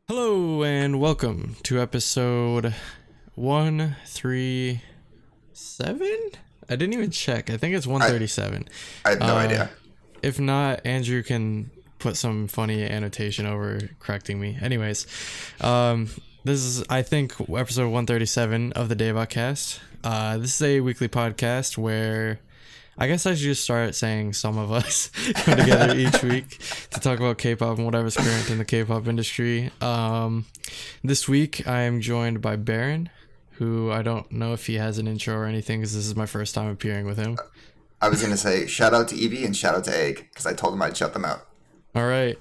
Hello and welcome to episode 137. I didn't even check. I think it's 137. I have no idea. If not, Andrew can put some funny annotation over correcting me. Anyways, this is, I think, episode 137 of the DaebakCast. This is a weekly podcast where I guess I should just start saying some of us come together each week to talk about K-pop and whatever's current in the K-pop industry. This week I am joined by Baron, who I don't know if he has an intro or anything because this is my first time appearing with him. I was going to say shout out to Evie and shout out to Egg because I told him I'd shut them out. All right.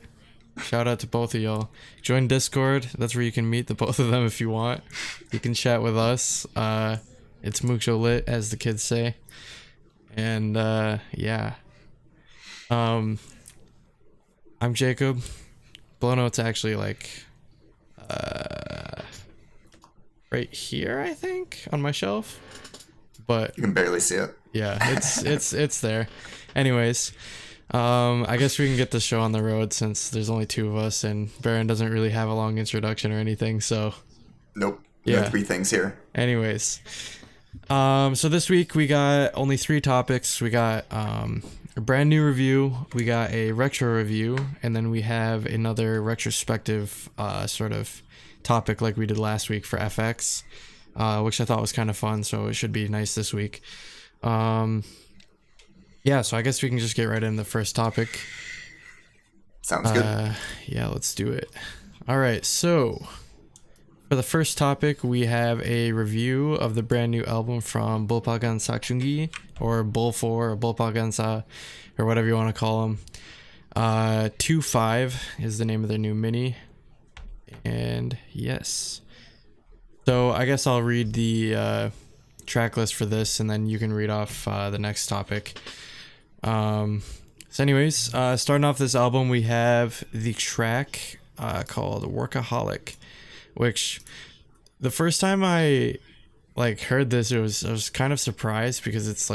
Shout out to both of y'all. Join Discord. That's where you can meet the both of them if you want. You can chat with us. It's mucho lit, as the kids say. And yeah. I'm Jacob. Blow notes actually like right here, I think, on my shelf. But You can barely see it. yeah, it's there. Anyways, I guess we can get the show on the road since there's only two of us and Baron doesn't really have a long introduction or anything, so Nope. Yeah. No three things here. anyways. So this week we got only three topics. We got a brand new review, we got a retro review, and then we have another retrospective sort of topic like we did last week for FX, which I thought was kind of fun, so it should be nice this week. Yeah, so I guess we can just get right into the first topic. Sounds good. Yeah, let's do it. All right, so for the first topic, we have a review of the brand new album from BOL4 Sachungi, or BOL4, or BOL4 or whatever you want to call them. 2-5 is the name of their new mini. And yes. So I guess I'll read the track list for this, and then you can read off the next topic. So anyways, starting off this album, we have the track called Workaholic, which the first time I heard this, I was kind of surprised because it's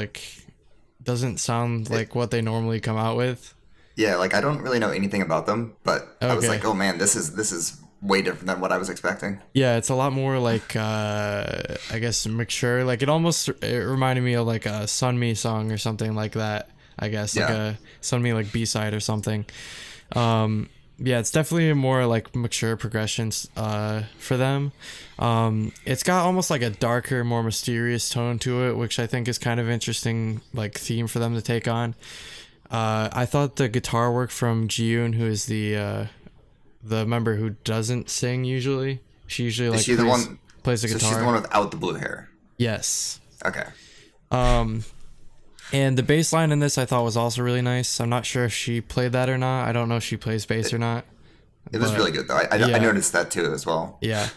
doesn't sound like what they normally come out with. Yeah, I don't really know anything about them, but I was Okay. like, oh man, this is way different than what I was expecting. Yeah, it's a lot more I guess mature. It reminded me of a Sunmi song or something like that. I guess like Yeah. a Sunmi B-side or something. Yeah, it's definitely a more mature progressions for them. It's got almost a darker, more mysterious tone to it, which I think is kind of interesting theme for them to take on. I thought the guitar work from Jiyoon, who is the member who doesn't sing usually. She usually Is she the one? plays the So guitar. she's the one without the blue hair. Yes. Okay. And the bass line in this I thought was also really nice. I'm not sure if she played that or not. I don't know if she plays bass or not. It was But, really good though. I yeah. noticed that too as well. Yeah.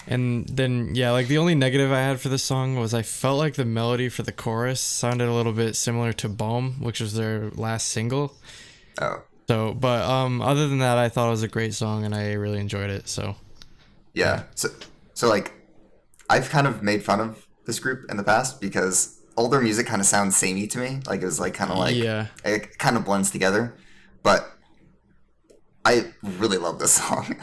And then, yeah, the only negative I had for this song was I felt like the melody for the chorus sounded a little bit similar to Boom, which was their last single. Oh. So, but other than that, I thought it was a great song and I really enjoyed it. So, Yeah. So I've kind of made fun of this group in the past because all their music kind of sounds samey to me. It was yeah. it kind of blends together. But I really love this song.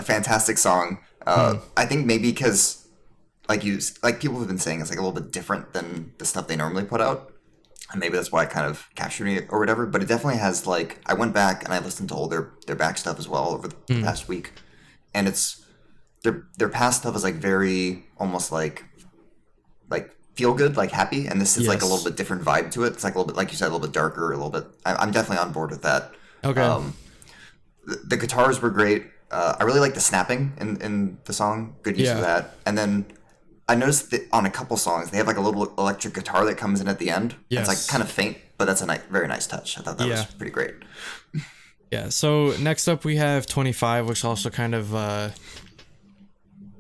Fantastic song. I think maybe because people have been saying it's a little bit different than the stuff they normally put out. And maybe that's why it kind of captured me or whatever. But it definitely has I went back and I listened to all their back stuff as well over the past week. And it's their past stuff is very almost feel good, happy, and this is a Yes. little bit different vibe to it. It's a little bit, like you said, a little bit darker, a little bit. I'm definitely on board with that. Okay. The guitars were great. I really like the snapping in the song. Good use Yeah. of that. And then I noticed that on a couple songs they have a little electric guitar that comes in at the end. Yes. It's kind of faint, but that's a very nice touch. I thought that was Yeah. pretty great. Yeah, so next up we have 25, which also kind of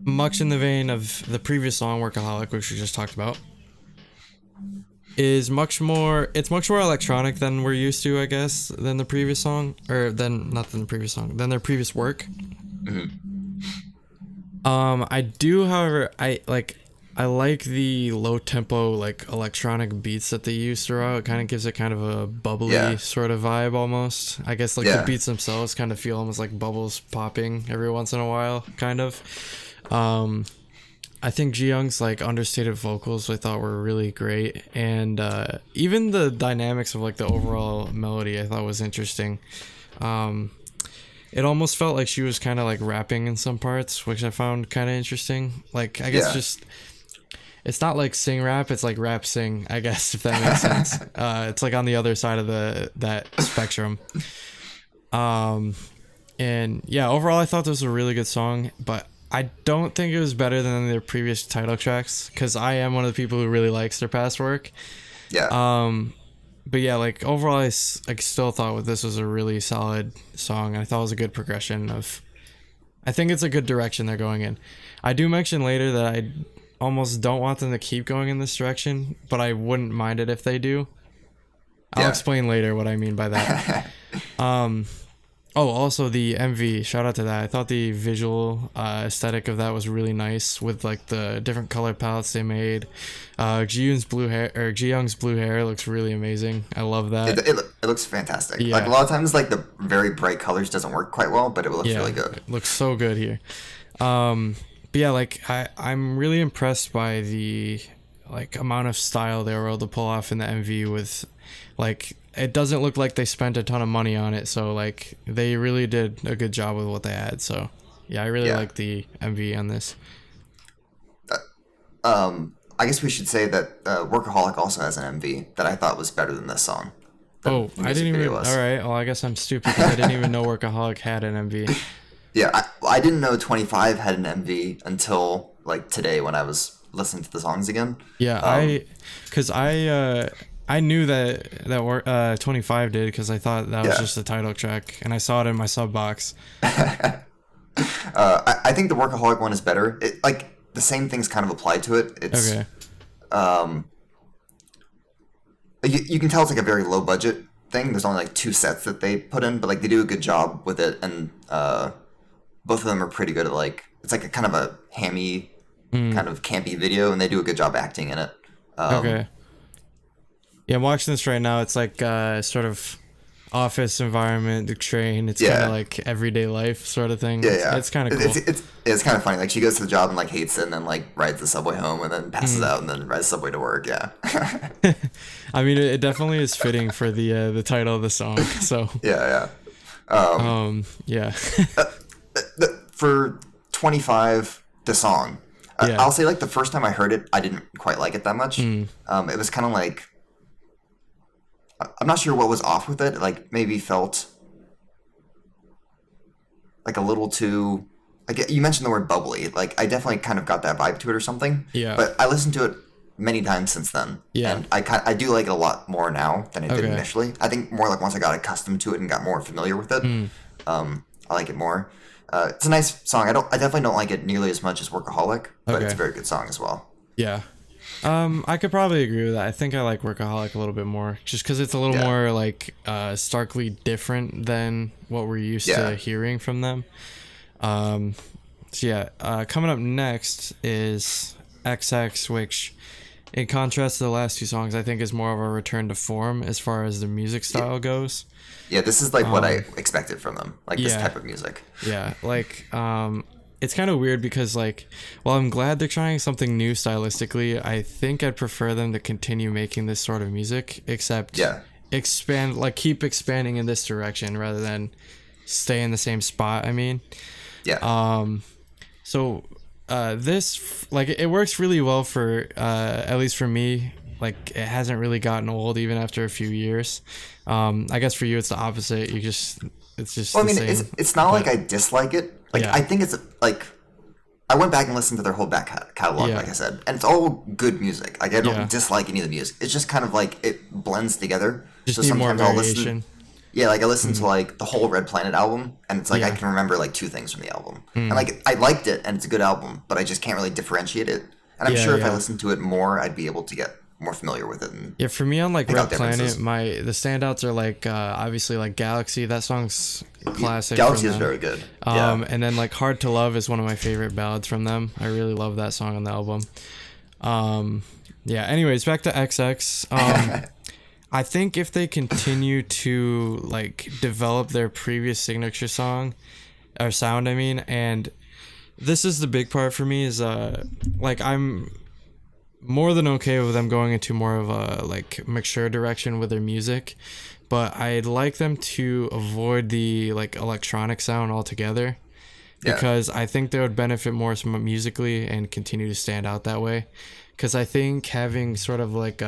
much in the vein of the previous song Workaholic, which we just talked about. It's much more electronic than we're used to, I guess, than the previous song, or than not than the previous song, than their previous work. I do, however, I like the low tempo like electronic beats that they use throughout. It kind of gives it kind of a bubbly sort of vibe almost. I guess like the beats themselves kind of feel almost like bubbles popping every once in a while, kind of. I think Ji-Young's like understated vocals I thought were really great, and even the dynamics of like the overall melody I thought was interesting. It almost felt like she was kind of like rapping in some parts, which I found kind of interesting. Like I guess just it's not like sing rap, it's like rap sing, I guess, if that makes sense. It's like on the other side of that spectrum. And yeah, overall I thought this was a really good song, but I don't think it was better than their previous title tracks, because I am one of the people who really likes their past work. But yeah, like overall I still thought this was a really solid song, and I thought it was a good progression of, I think it's a good direction they're going in. I do mention later that I almost don't want them to keep going in this direction, but I wouldn't mind it if they do. I'll explain later what I mean by that. Oh, also the MV, shout out to that. I thought the visual aesthetic of that was really nice, with like the different color palettes they made. Ji-Young's blue hair looks really amazing. I love that. It looks fantastic. Like a lot of times like the very bright colors doesn't work quite well, but it looks really good. It looks so good here. But yeah, like I'm really impressed by the like amount of style they were able to pull off in the MV. With like, it doesn't look like they spent a ton of money on it, so like they really did a good job with what they had. So yeah, I really like the MV on this. I guess we should say that Workaholic also has an MV that I thought was better than this song. Oh, I didn't even. All right, well I guess I'm stupid because I didn't even know Workaholic had an MV. Yeah, I didn't know 25 had an MV until like today when I was listening to the songs again. Yeah, I knew that 25 did, because I thought that was just the title track, and I saw it in my sub box. I think the Workaholic one is better. Like the same things kind of apply to it. It's okay. You can tell it's like a very low budget thing. There's only like 2 sets that they put in, but like they do a good job with it, and both of them are pretty good at like, it's like a kind of a hammy kind of campy video, and they do a good job acting in it. Okay. Yeah, I'm watching this right now. It's like sort of office environment, the train. It's kind of like everyday life sort of thing. It's kind of cool. It's kind of funny. Like she goes to the job and like hates it, and then like rides the subway home, and then passes out, and then rides the subway to work. Yeah. I mean, it definitely is fitting for the title of the song. So yeah. For 25, the song, I'll say like the first time I heard it, I didn't quite like it that much. It was kind of like, I'm not sure what was off with it. Like maybe felt like a little too, like you mentioned the word bubbly. Like I definitely kind of got that vibe to it or something. Yeah. But I listened to it many times since then. Yeah. And I do like it a lot more now than I did initially. I think more like once I got accustomed to it and got more familiar with it, I like it more. It's a nice song. I definitely don't like it nearly as much as Workaholic, but it's a very good song as well. Yeah. I could probably agree with that. I think I like Workaholic a little bit more, just because it's a little more like starkly different than what we're used to hearing from them. Coming up next is XX, which in contrast to the last 2 songs, I think is more of a return to form as far as the music style goes. Yeah, this is like what I expected from them, like this type of music. Yeah, like it's kind of weird because like, while I'm glad they're trying something new stylistically, I think I'd prefer them to continue making this sort of music, except keep expanding in this direction rather than stay in the same spot. I mean, this, like, it works really well for at least for me. Like, it hasn't really gotten old even after a few years. I guess for you it's the opposite. It's just well, I mean, it's not like I dislike it. Like I think it's like, I went back and listened to their whole back catalog, like I said, and it's all good music. Like I don't dislike any of the music. It's just kind of like it blends together. Just need more variation. I listen to like the whole Red Planet album, and it's like I can remember like 2 things from the album, and like I liked it, and it's a good album, but I just can't really differentiate it. And I'm sure if I listened to it more, I'd be able to get more familiar with it. And for me on like Red Planet, the standouts are like obviously like Galaxy. That song's classic. Galaxy is very good. And then like Hard to Love is one of my favorite ballads from them. I really love that song on the album. Yeah, anyways, back to XX. I think if they continue to like develop their previous signature song or sound, I mean, and this is the big part for me is like I'm more than okay with them going into more of a like mature direction with their music, but I'd like them to avoid the like electronic sound altogether. Yeah. Because I think they would benefit more from musically and continue to stand out that way. Because I think having sort of like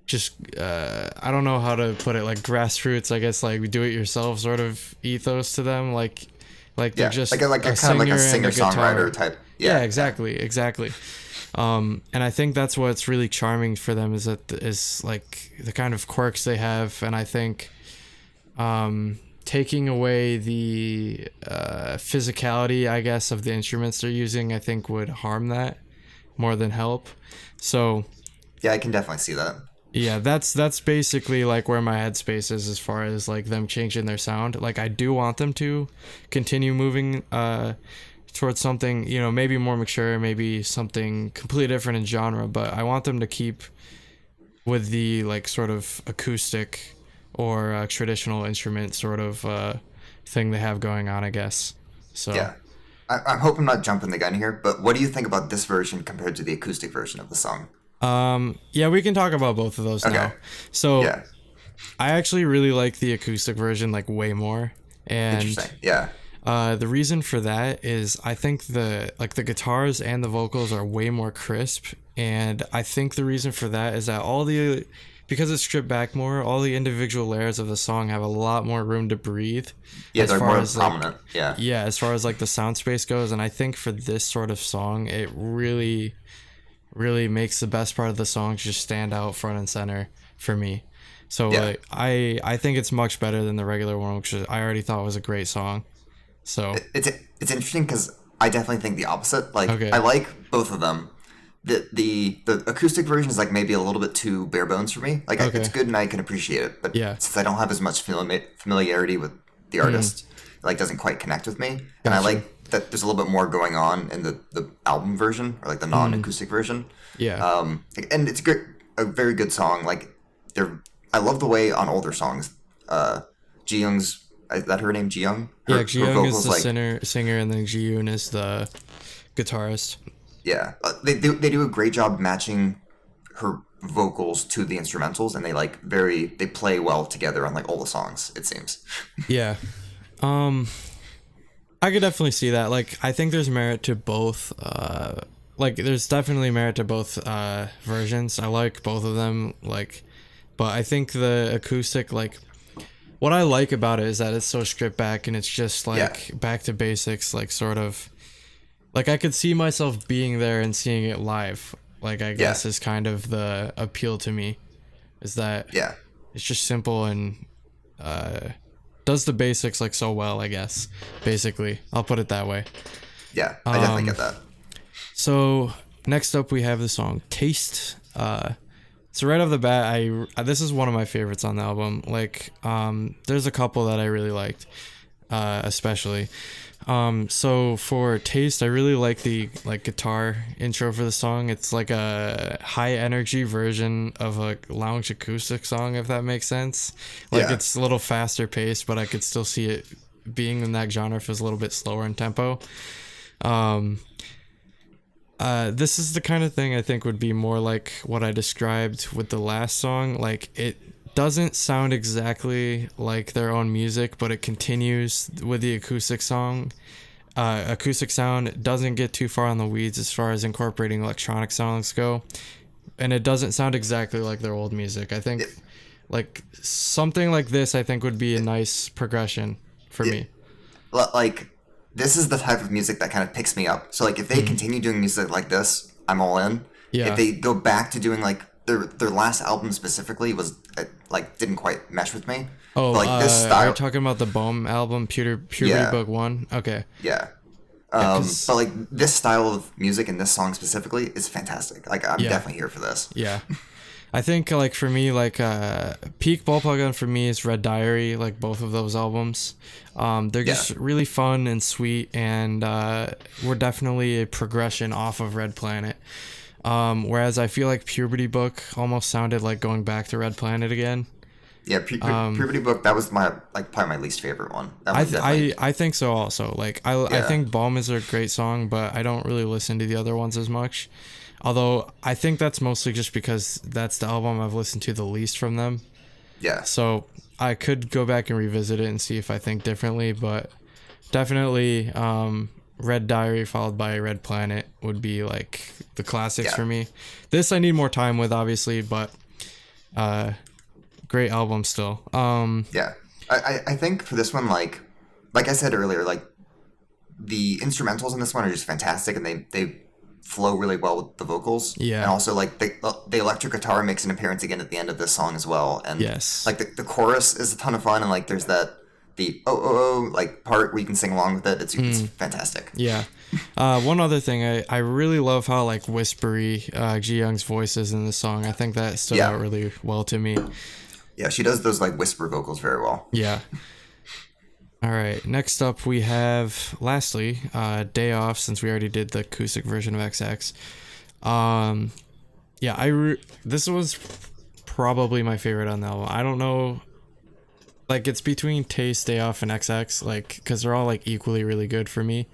just I don't know how to put it, like grassroots, I guess, like do it yourself sort of ethos to them, like they're just like a kind of like a singer songwriter type. Yeah, exactly. And I think that's what's really charming for them is like the kind of quirks they have, and I think taking away the physicality, I guess, of the instruments they're using, I think would harm that more than help. So yeah, I can definitely see that. Yeah, that's basically like where my headspace is as far as like them changing their sound. Like I do want them to continue moving towards something, you know, maybe more mature, maybe something completely different in genre, but I want them to keep with the like sort of acoustic or traditional instrument sort of thing they have going on, I guess. So yeah, I'm hoping I'm not jumping the gun here, but what do you think about this version compared to the acoustic version of the song? Yeah, we can talk about both of those now. So yeah. I actually really like the acoustic version like way more. And interesting. Yeah. The reason for that is I think the guitars and the vocals are way more crisp, and I think the reason for that is that because it's stripped back more, all the individual layers of the song have a lot more room to breathe. Yeah, they're more prominent. Like, yeah, as far as like the sound space goes, and I think for this sort of song, it really makes the best part of the song just stand out front and center for me. So like, I think it's much better than the regular one, which I already thought was a great song. So it's interesting because I definitely think the opposite. Like I like both of them. The acoustic version is like maybe a little bit too bare bones for me. Like it's good and I can appreciate it, but since I don't have as much familiarity with the artist, it like doesn't quite connect with me. And I like that there's a little bit more going on in the album version or like the non-acoustic version. Yeah. And it's a very good song. Like I love the way on older songs, Ji Young's. Is that her name, Ji Young? Yeah, Ji Young is the singer, and then Ji Yoon is the guitarist. Yeah, they do a great job matching her vocals to the instrumentals, and they play well together on like all the songs. It seems. Yeah, I could definitely see that. Like, I think there's merit to both. Like, there's definitely merit to both versions. I like both of them. Like, but I think the acoustic, like. What I like about it is that it's so stripped back and it's just like back to basics, like sort of like I could see myself being there and seeing it live. Like I guess is kind of the appeal to me, is that it's just simple and does the basics like so well, I guess. Basically, I'll put it that way. Yeah, I definitely get that. So next up we have the song Taste. So right off the bat, this is one of my favorites on the album. Like, there's a couple that I really liked, especially. So for Taste, I really like the guitar intro for the song. It's like a high energy version of a lounge acoustic song, if that makes sense. Like it's a little faster paced, but I could still see it being in that genre if it's a little bit slower in tempo. This is the kind of thing I think would be more like what I described with the last song. Like, it doesn't sound exactly like their own music, but it continues with the acoustic sound. It doesn't get too far on the weeds as far as incorporating electronic songs go, and it doesn't sound exactly like their old music. I think like something like this I think would be a nice progression for me. Like, this is the type of music that kind of picks me up. So like if they continue doing music like this, I'm all in. Yeah. If they go back to doing like their last album specifically was like didn't quite mesh with me. Oh, but, like this style. Are you talking about the BOM album, Puberty Book 1? Okay. Yeah. But like this style of music and this song specifically is fantastic. Like I'm definitely here for this. Yeah. I think like for me, like peak Ballpark Gun for me is Red Diary, like both of those albums. They're Yeah. just really fun and sweet, and we're definitely a progression off of Red Planet. Whereas I feel like Puberty Book almost sounded like going back to Red Planet again. Yeah, Puberty Book, that was my like probably my least favorite one. That one definitely. I think so also. Like I think Balm is a great song, but I don't really listen to the other ones as much. Although I think that's mostly just because that's the album I've listened to the least from them. Yeah. So I could go back and revisit it and see if I think differently, but definitely Red Diary followed by Red Planet would be like the classics for me. This I need more time with, obviously, but great album still. Yeah. I think for this one, like I said earlier, like the instrumentals in this one are just fantastic, and they flow really well with the vocals. Yeah. And also like the electric guitar makes an appearance again at the end of this song as well. And yes, like the chorus is a ton of fun, and like there's the oh like part where you can sing along with it. It's fantastic. Yeah. One other thing, I really love how like whispery Ji Young's voice is in this song. I think that stood out really well to me. Yeah, she does those like whisper vocals very well. Yeah. All right. Next up, we have lastly Day Off, since we already did the acoustic version of XX. Yeah, this was probably my favorite on the album. I don't know. Like, it's between Taste, Day Off, and XX, like, because they're all like equally really good for me.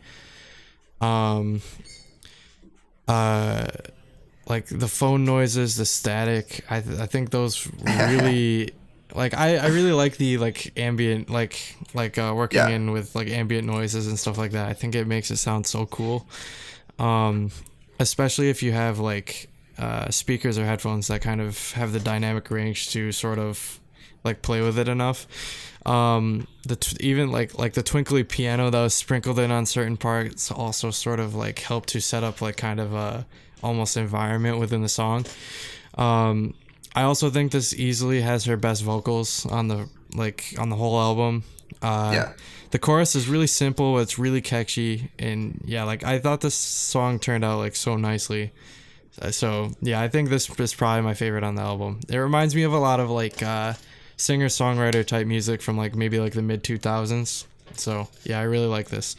Like the phone noises, the static, I think those really like I really like the like ambient like working in with like ambient noises and stuff like that. I think it makes it sound so cool. Especially if you have like speakers or headphones that kind of have the dynamic range to sort of like play with it enough. Even like the twinkly piano that was sprinkled in on certain parts also sort of like helped to set up like kind of a almost environment within the song. I also think this easily has her best vocals on the whole album. The chorus is really simple, it's really catchy, and yeah, like I thought this song turned out like so nicely. So yeah, I think this is probably my favorite on the album. It reminds me of a lot of like singer-songwriter type music from like maybe like the mid 2000s. So yeah, I really like this.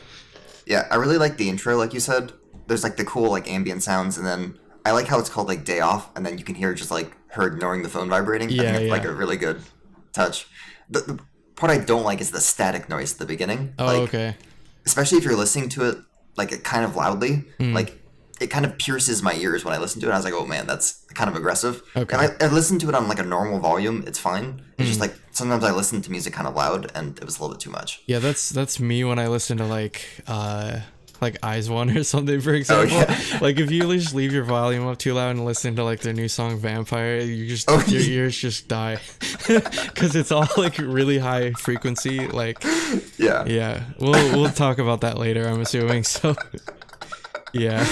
Yeah, I really like the intro, like you said. There's like the cool like ambient sounds, and then I like how it's called like Day Off, and then you can hear just like her ignoring the phone vibrating. I think it's like a really good touch. The part I don't like is the static noise at the beginning. Oh, like, okay. Especially if you're listening to it like it kind of loudly, like it kind of pierces my ears when I listen to it. I was like, oh man, that's kind of aggressive. Okay. And I listened to it on like a normal volume. It's fine. It's just like sometimes I listen to music kind of loud, and it was a little bit too much. Yeah, that's me when I listen to like Eyes One or something, for example. Like if you just leave your volume up too loud and listen to like their new song Vampire, your ears just die because it's all like really high frequency. Like yeah, we'll talk about that later, I'm assuming. So yeah.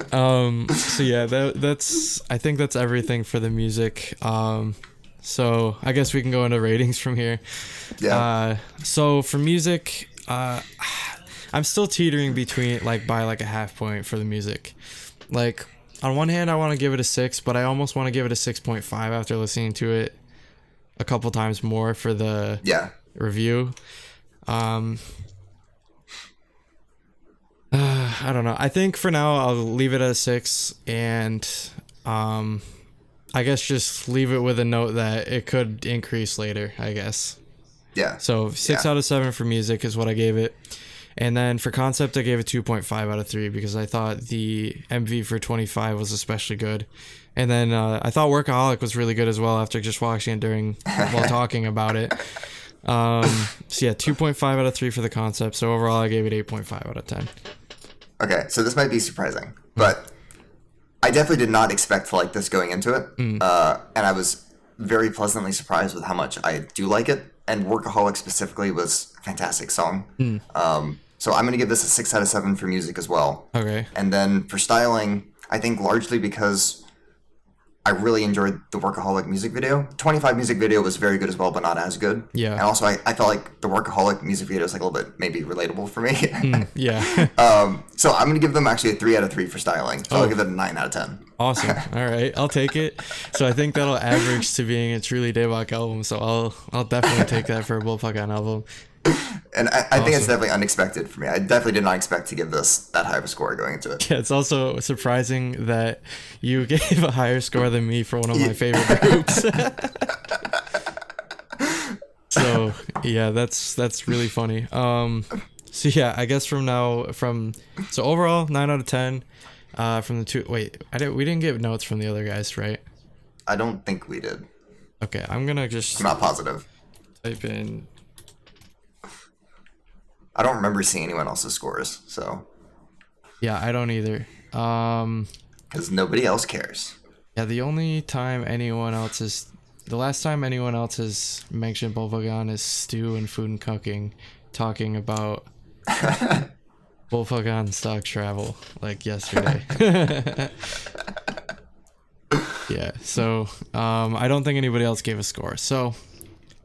So yeah, that's I think that's everything for the music. So I guess we can go into ratings from here. So for music, I'm still teetering between like by like a half point for the music. Like on one hand, I want to give it a 6, but I almost want to give it a 6.5 after listening to it a couple times more for the review. I don't know. I think for now I'll leave it at a 6, and I guess just leave it with a note that it could increase later, I guess. Yeah. So 6 out of 7 for music is what I gave it. And then for concept, I gave it 2.5 out of 3 because I thought the MV for 25 was especially good. And then I thought Workaholic was really good as well after just watching it while talking about it. So yeah, 2.5 out of 3 for the concept. So overall, I gave it 8.5 out of 10. Okay, so this might be surprising, but I definitely did not expect to like this going into it. And I was very pleasantly surprised with how much I do like it. And Workaholic specifically was a fantastic song. So I'm going to give this a 6 out of 7 for music as well. Okay. And then for styling, I think largely because I really enjoyed the Workaholic music video. 25 music video was very good as well, but not as good. Yeah. And also, I felt like the Workaholic music video is like a little bit maybe relatable for me. Yeah. So I'm gonna give them actually a 3 out of 3 for styling. So I'll give it a 9 out of 10. Awesome. All right, I'll take it. So I think that'll average to being a truly Daebak album. So I'll definitely take that for a Bullpuck album. And I think it's definitely unexpected for me. I definitely did not expect to give this that high of a score going into it. Yeah, it's also surprising that you gave a higher score than me for one of my favorite groups. So yeah, that's really funny. So yeah, I guess so overall 9 out of 10. From the two. Wait, we didn't get notes from the other guys, right? I don't think we did. Okay, I'm gonna just I'm not positive. type in. I don't remember seeing anyone else's scores, so. Yeah, I don't either. Because nobody else cares. Yeah, the last time anyone else has mentioned Bullpuck is Stu and Food and Cooking, talking about Bullpuck stock travel like yesterday. Yeah, so I don't think anybody else gave a score. So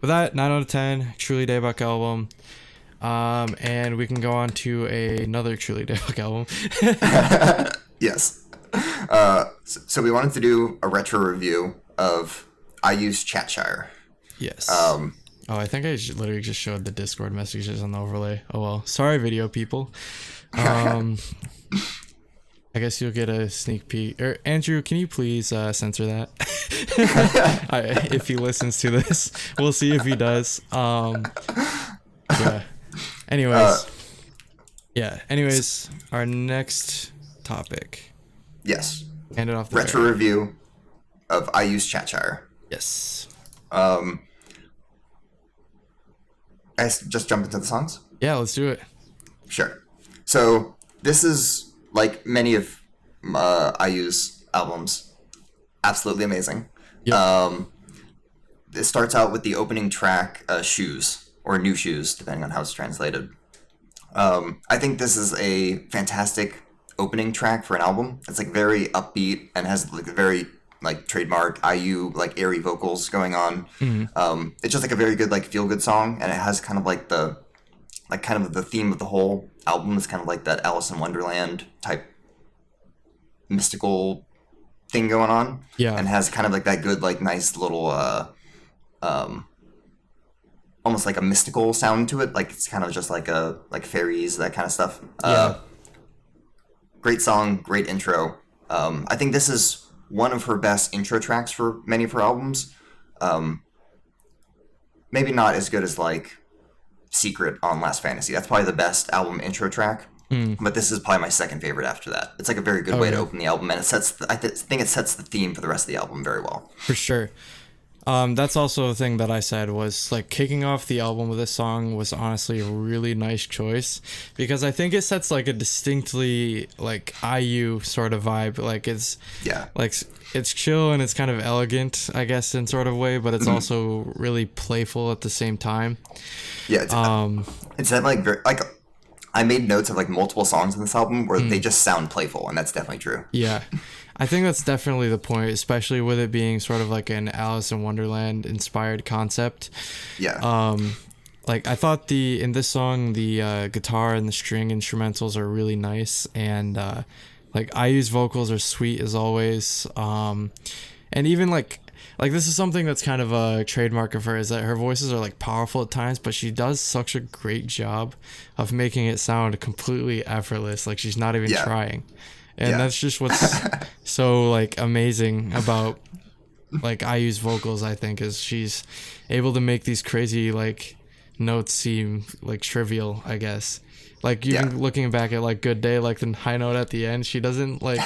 with that, 9 out of 10, truly Daebak album. And we can go on to another truly Daebak album. Yes. So we wanted to do a retro review of I Use Chat-Shire. Yes. Oh, I think I literally just showed the Discord messages on the overlay. Oh well, sorry, video people. I guess you'll get a sneak peek. Or Andrew, can you please censor that? If he listens to this, we'll see if he does. Yeah. Anyways, our next topic. Yes. Hand it off the retro review of I Use Chat-Shire. Yes. Guys, just jump into the songs? Yeah, let's do it. Sure. So this is like many of I Use albums, absolutely amazing. Yep. It starts out with the opening track, Shoes, or New Shoes, depending on how it's translated. I think this is a fantastic opening track for an album. It's like very upbeat and has like a very like trademark IU like airy vocals going on. Mm-hmm. It's just like a very good like feel good song, and it has kind of like the theme of the whole album is kind of like that Alice in Wonderland type mystical thing going on. Yeah, and has kind of like that good like nice little almost like a mystical sound to it. Like it's kind of just like fairies, that kind of stuff. Yeah. Great song, great intro. I think this is one of her best intro tracks for many of her albums. Maybe not as good as like Secret on Last Fantasy. That's probably the best album intro track. But this is probably my second favorite after that. It's like a very good way to open the album, and it sets. I think it sets the theme for the rest of the album very well. For sure. That's also the thing that I said was like kicking off the album with this song was honestly a really nice choice, because I think it sets like a distinctly like IU sort of vibe. Like it's chill and it's kind of elegant, I guess, in sort of way, but it's also really playful at the same time. Yeah. It's that like I made notes of like multiple songs in this album where they just sound playful, and that's definitely true. Yeah. I think that's definitely the point, especially with it being sort of like an Alice in Wonderland inspired concept. Yeah. Like I thought in this song, the guitar and the string instrumentals are really nice, and like IU's vocals are sweet as always. And even like this is something that's kind of a trademark of her, is that her voices are like powerful at times, but she does such a great job of making it sound completely effortless, like she's not even trying. And that's just what's so like amazing about like IU's vocals, I think, is she's able to make these crazy like notes seem like trivial, I guess. Like even looking back at like Good Day, like the high note at the end, she doesn't like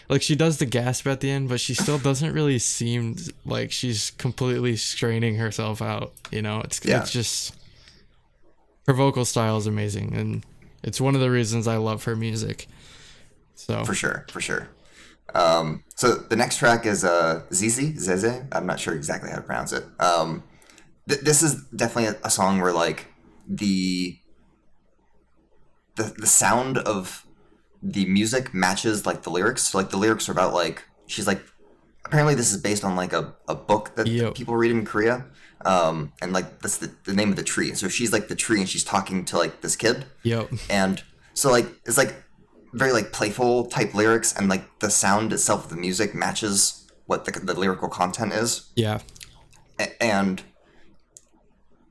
like she does the gasp at the end, but she still doesn't really seem like she's completely straining herself out, you know. It's just her vocal style is amazing, and it's one of the reasons I love her music. So for sure. So the next track is Zeze. I'm not sure exactly how to pronounce it. This is definitely a song where like the sound of the music matches like the lyrics. So like the lyrics are about like she's like apparently this is based on like a book that Yep. people read in Korea. And like that's the name of the tree. So she's like the tree and she's talking to like this kid. Yep. And so like it's like very like playful type lyrics, and like the sound itself of the music matches what the lyrical content is. Yeah. And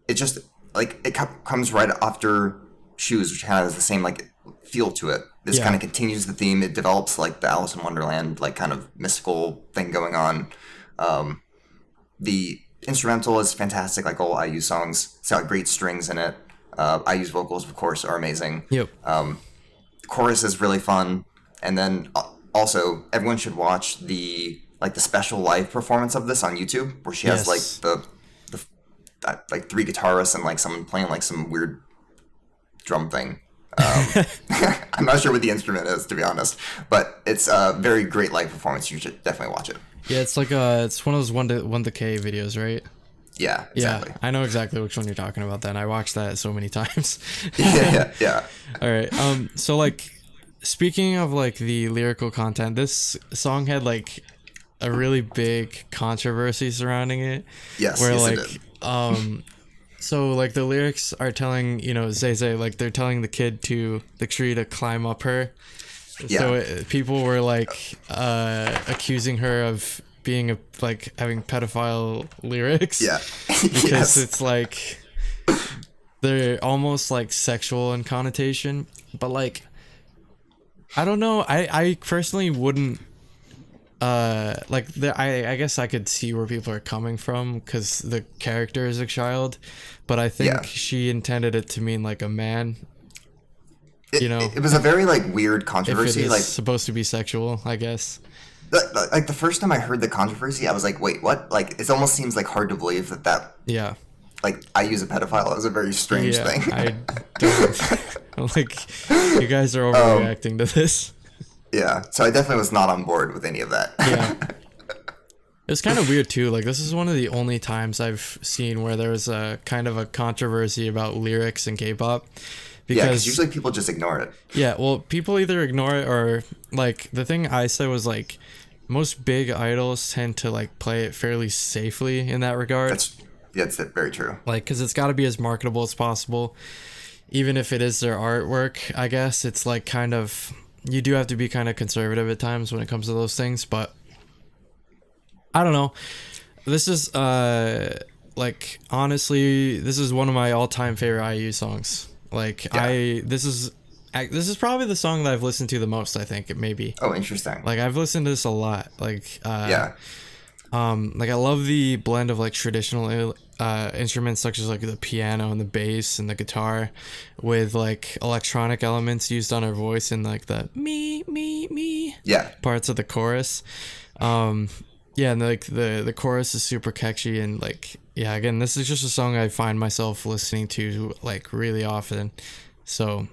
it just like it comes right after Shoes, which has the same like feel to it. This Yeah. kind of continues the theme. It develops like the Alice in Wonderland like kind of mystical thing going on. The instrumental is fantastic, like all IU songs. It's got great strings in it. IU's vocals, of course, are amazing. Yep. The chorus is really fun, and then also everyone should watch the special live performance of this on YouTube, where she has like Yes. the like 3 guitarists and like someone playing like some weird drum thing. I'm not sure what the instrument is, to be honest, but it's a very great live performance. You should definitely watch it. Yeah, it's like it's one of those 1 to K videos, right? Yeah, exactly. Yeah, I know exactly which one you're talking about. Then I watched that so many times. Yeah. All right. So like, speaking of like the lyrical content, this song had like a really big controversy surrounding it. Yes, Where yes, it like, did. so like the lyrics are telling Zay Zay, like they're telling the kid to the tree to climb up her. Yeah. So people were like accusing her of being like having pedophile lyrics. Yeah. Because Yes. it's like they're almost like sexual in connotation, but like I don't know. I personally wouldn't I guess I could see where people are coming from because the character is a child, but I think Yeah. she intended it to mean like a man. It was a very like weird If it controversy. is Like supposed to be sexual, I guess. like the first time I heard the controversy, I was like, wait, what? Like it almost seems like hard to believe that Yeah. like I use a pedophile. That was a very strange Yeah. thing. I don't like you guys are overreacting to this. Yeah, so I definitely was not on board with any of that. Yeah. It's kind of weird too. Like this is one of the only times I've seen where there was a kind of a controversy about lyrics in K-pop. Yeah, because usually people just ignore it. Yeah, well, people either ignore it or like the thing I said was like most big idols tend to like play it fairly safely in that regard. That's very true. Like, because it's got to be as marketable as possible, even if it is their artwork. I guess it's like kind of you do have to be kind of conservative at times when it comes to those things, but I don't know. This is like honestly, this is one of my all-time favorite IU songs. Like Yeah. this is probably the song that I've listened to the most. I think maybe. Oh, interesting. Like I've listened to this a lot. Like Yeah. like I love the blend of like traditional instruments such as like the piano and the bass and the guitar with like electronic elements used on her voice and like the me Yeah. parts of the chorus. Yeah, and like the chorus is super catchy and like yeah, again, this is just a song I find myself listening to like really often. So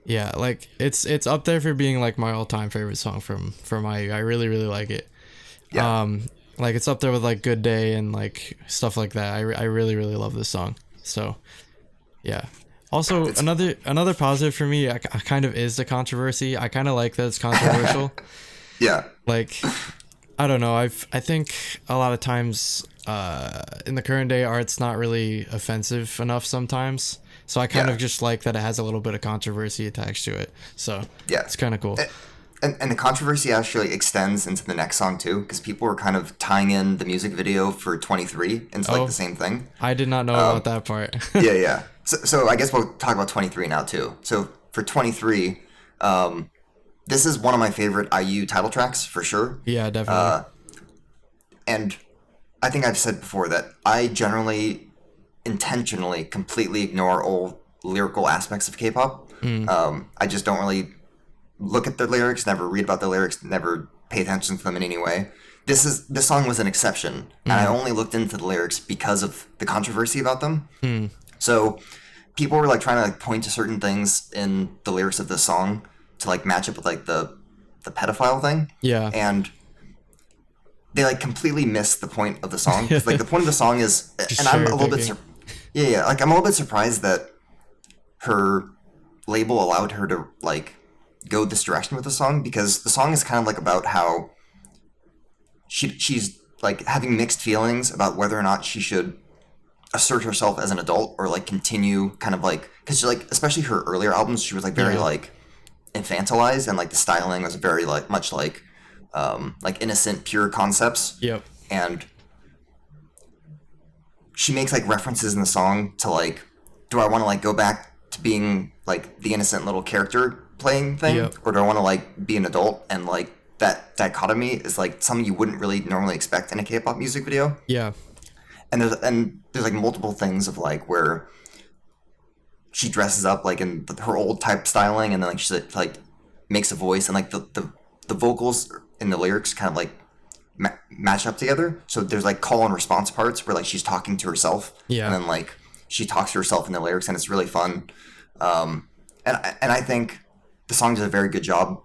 yeah, like it's up there for being like my all-time favorite song from IU. I really like it. Yeah. Like it's up there with like Good Day and like stuff like that. I really love this song. So yeah. Also another positive for me I kind of is the controversy. I kind of like that it's controversial. Yeah. Like I don't know. I think a lot of times in the current day art's not really offensive enough sometimes. So I kind of just like that it has a little bit of controversy attached to it. So Yeah. it's kind of cool. And the controversy actually extends into the next song too, because people were kind of tying in the music video for 23 into like the same thing. I did not know about that part. Yeah. So I guess we'll talk about 23 now too. So for 23, this is one of my favorite IU title tracks for sure. Yeah, definitely. And I think I've said before that I generally intentionally completely ignore all lyrical aspects of K-pop. I just don't really look at the lyrics, never read about the lyrics, never pay attention to them in any way. This song was an exception, and I only looked into the lyrics because of the controversy about them. So people were like trying to like point to certain things in the lyrics of this song to like match up with like the pedophile thing. Yeah. And they like completely missed the point of the song. 'Cause, like the point of the song is, and I'm a little bit, like I'm a little bit surprised that her label allowed her to like go this direction with the song, because the song is kind of like about how she's like having mixed feelings about whether or not she should assert herself as an adult or like continue kind of like, because like especially her earlier albums, she was like very like infantilized, and like the styling was very like much like innocent pure concepts. Yep. And she makes like references in the song to like, do I want to like go back to being like the innocent little character playing thing, or do I want to like be an adult? And like that dichotomy is like something you wouldn't really normally expect in a K-pop music video. Yeah. And there's like multiple things of like where she dresses up like in her old type styling, and then like she like makes a voice, and like the vocals in the lyrics kind of like match up together. So there's like call and response parts where like she's talking to herself, and then like she talks to herself in the lyrics, and it's really fun. And I think the song does a very good job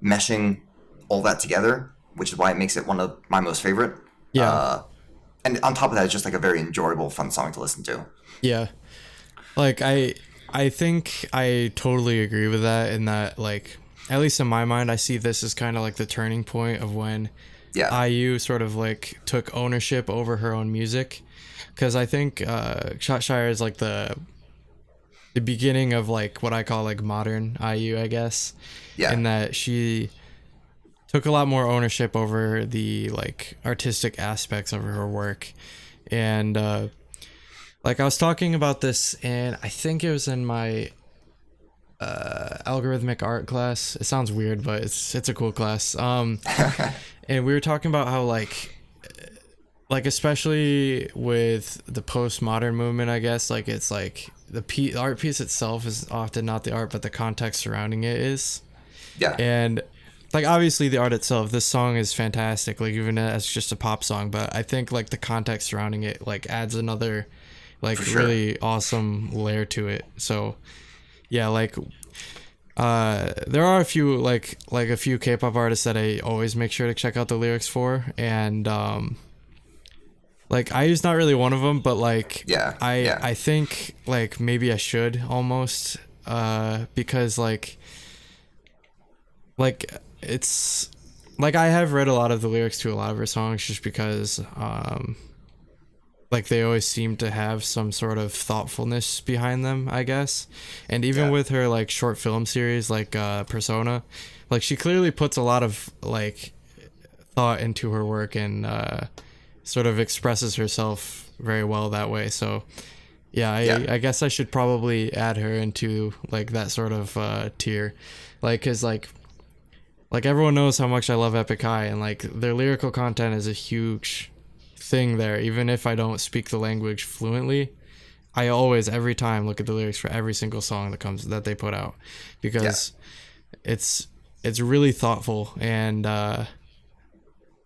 meshing all that together, which is why it makes it one of my most favorite. And on top of that, it's just like a very enjoyable, fun song to listen to. Yeah. Like I think I totally agree with that, in that like, at least in my mind, I see this as kind of like the turning point of when IU sort of like took ownership over her own music. Because I think Chat-Shire is like the beginning of like what I call like modern IU, I guess. Yeah. In that she took a lot more ownership over the like artistic aspects of her work. And like I was talking about this, and I think it was in my algorithmic art class. It sounds weird, but it's a cool class. And we were talking about how like especially with the postmodern movement, I guess, like it's like the art piece itself is often not the art, but the context surrounding it is. Yeah. And like obviously the art itself, this song is fantastic, like even as just a pop song, but I think like the context surrounding it like adds another like really awesome layer to it. So yeah, like there are a few like a few K-pop artists that I always make sure to check out the lyrics for, and like IU's not really one of them, but like I think like maybe I should almost because like it's like I have read a lot of the lyrics to a lot of her songs just because like they always seem to have some sort of thoughtfulness behind them, I guess. And even with her like short film series like Persona, like she clearly puts a lot of like thought into her work, and sort of expresses herself very well that way. So I guess I should probably add her into like that sort of tier, like because like everyone knows how much I love Epic High, and like their lyrical content is a huge thing there. Even if I don't speak the language fluently, I always every time look at the lyrics for every single song that they put out, because it's really thoughtful. And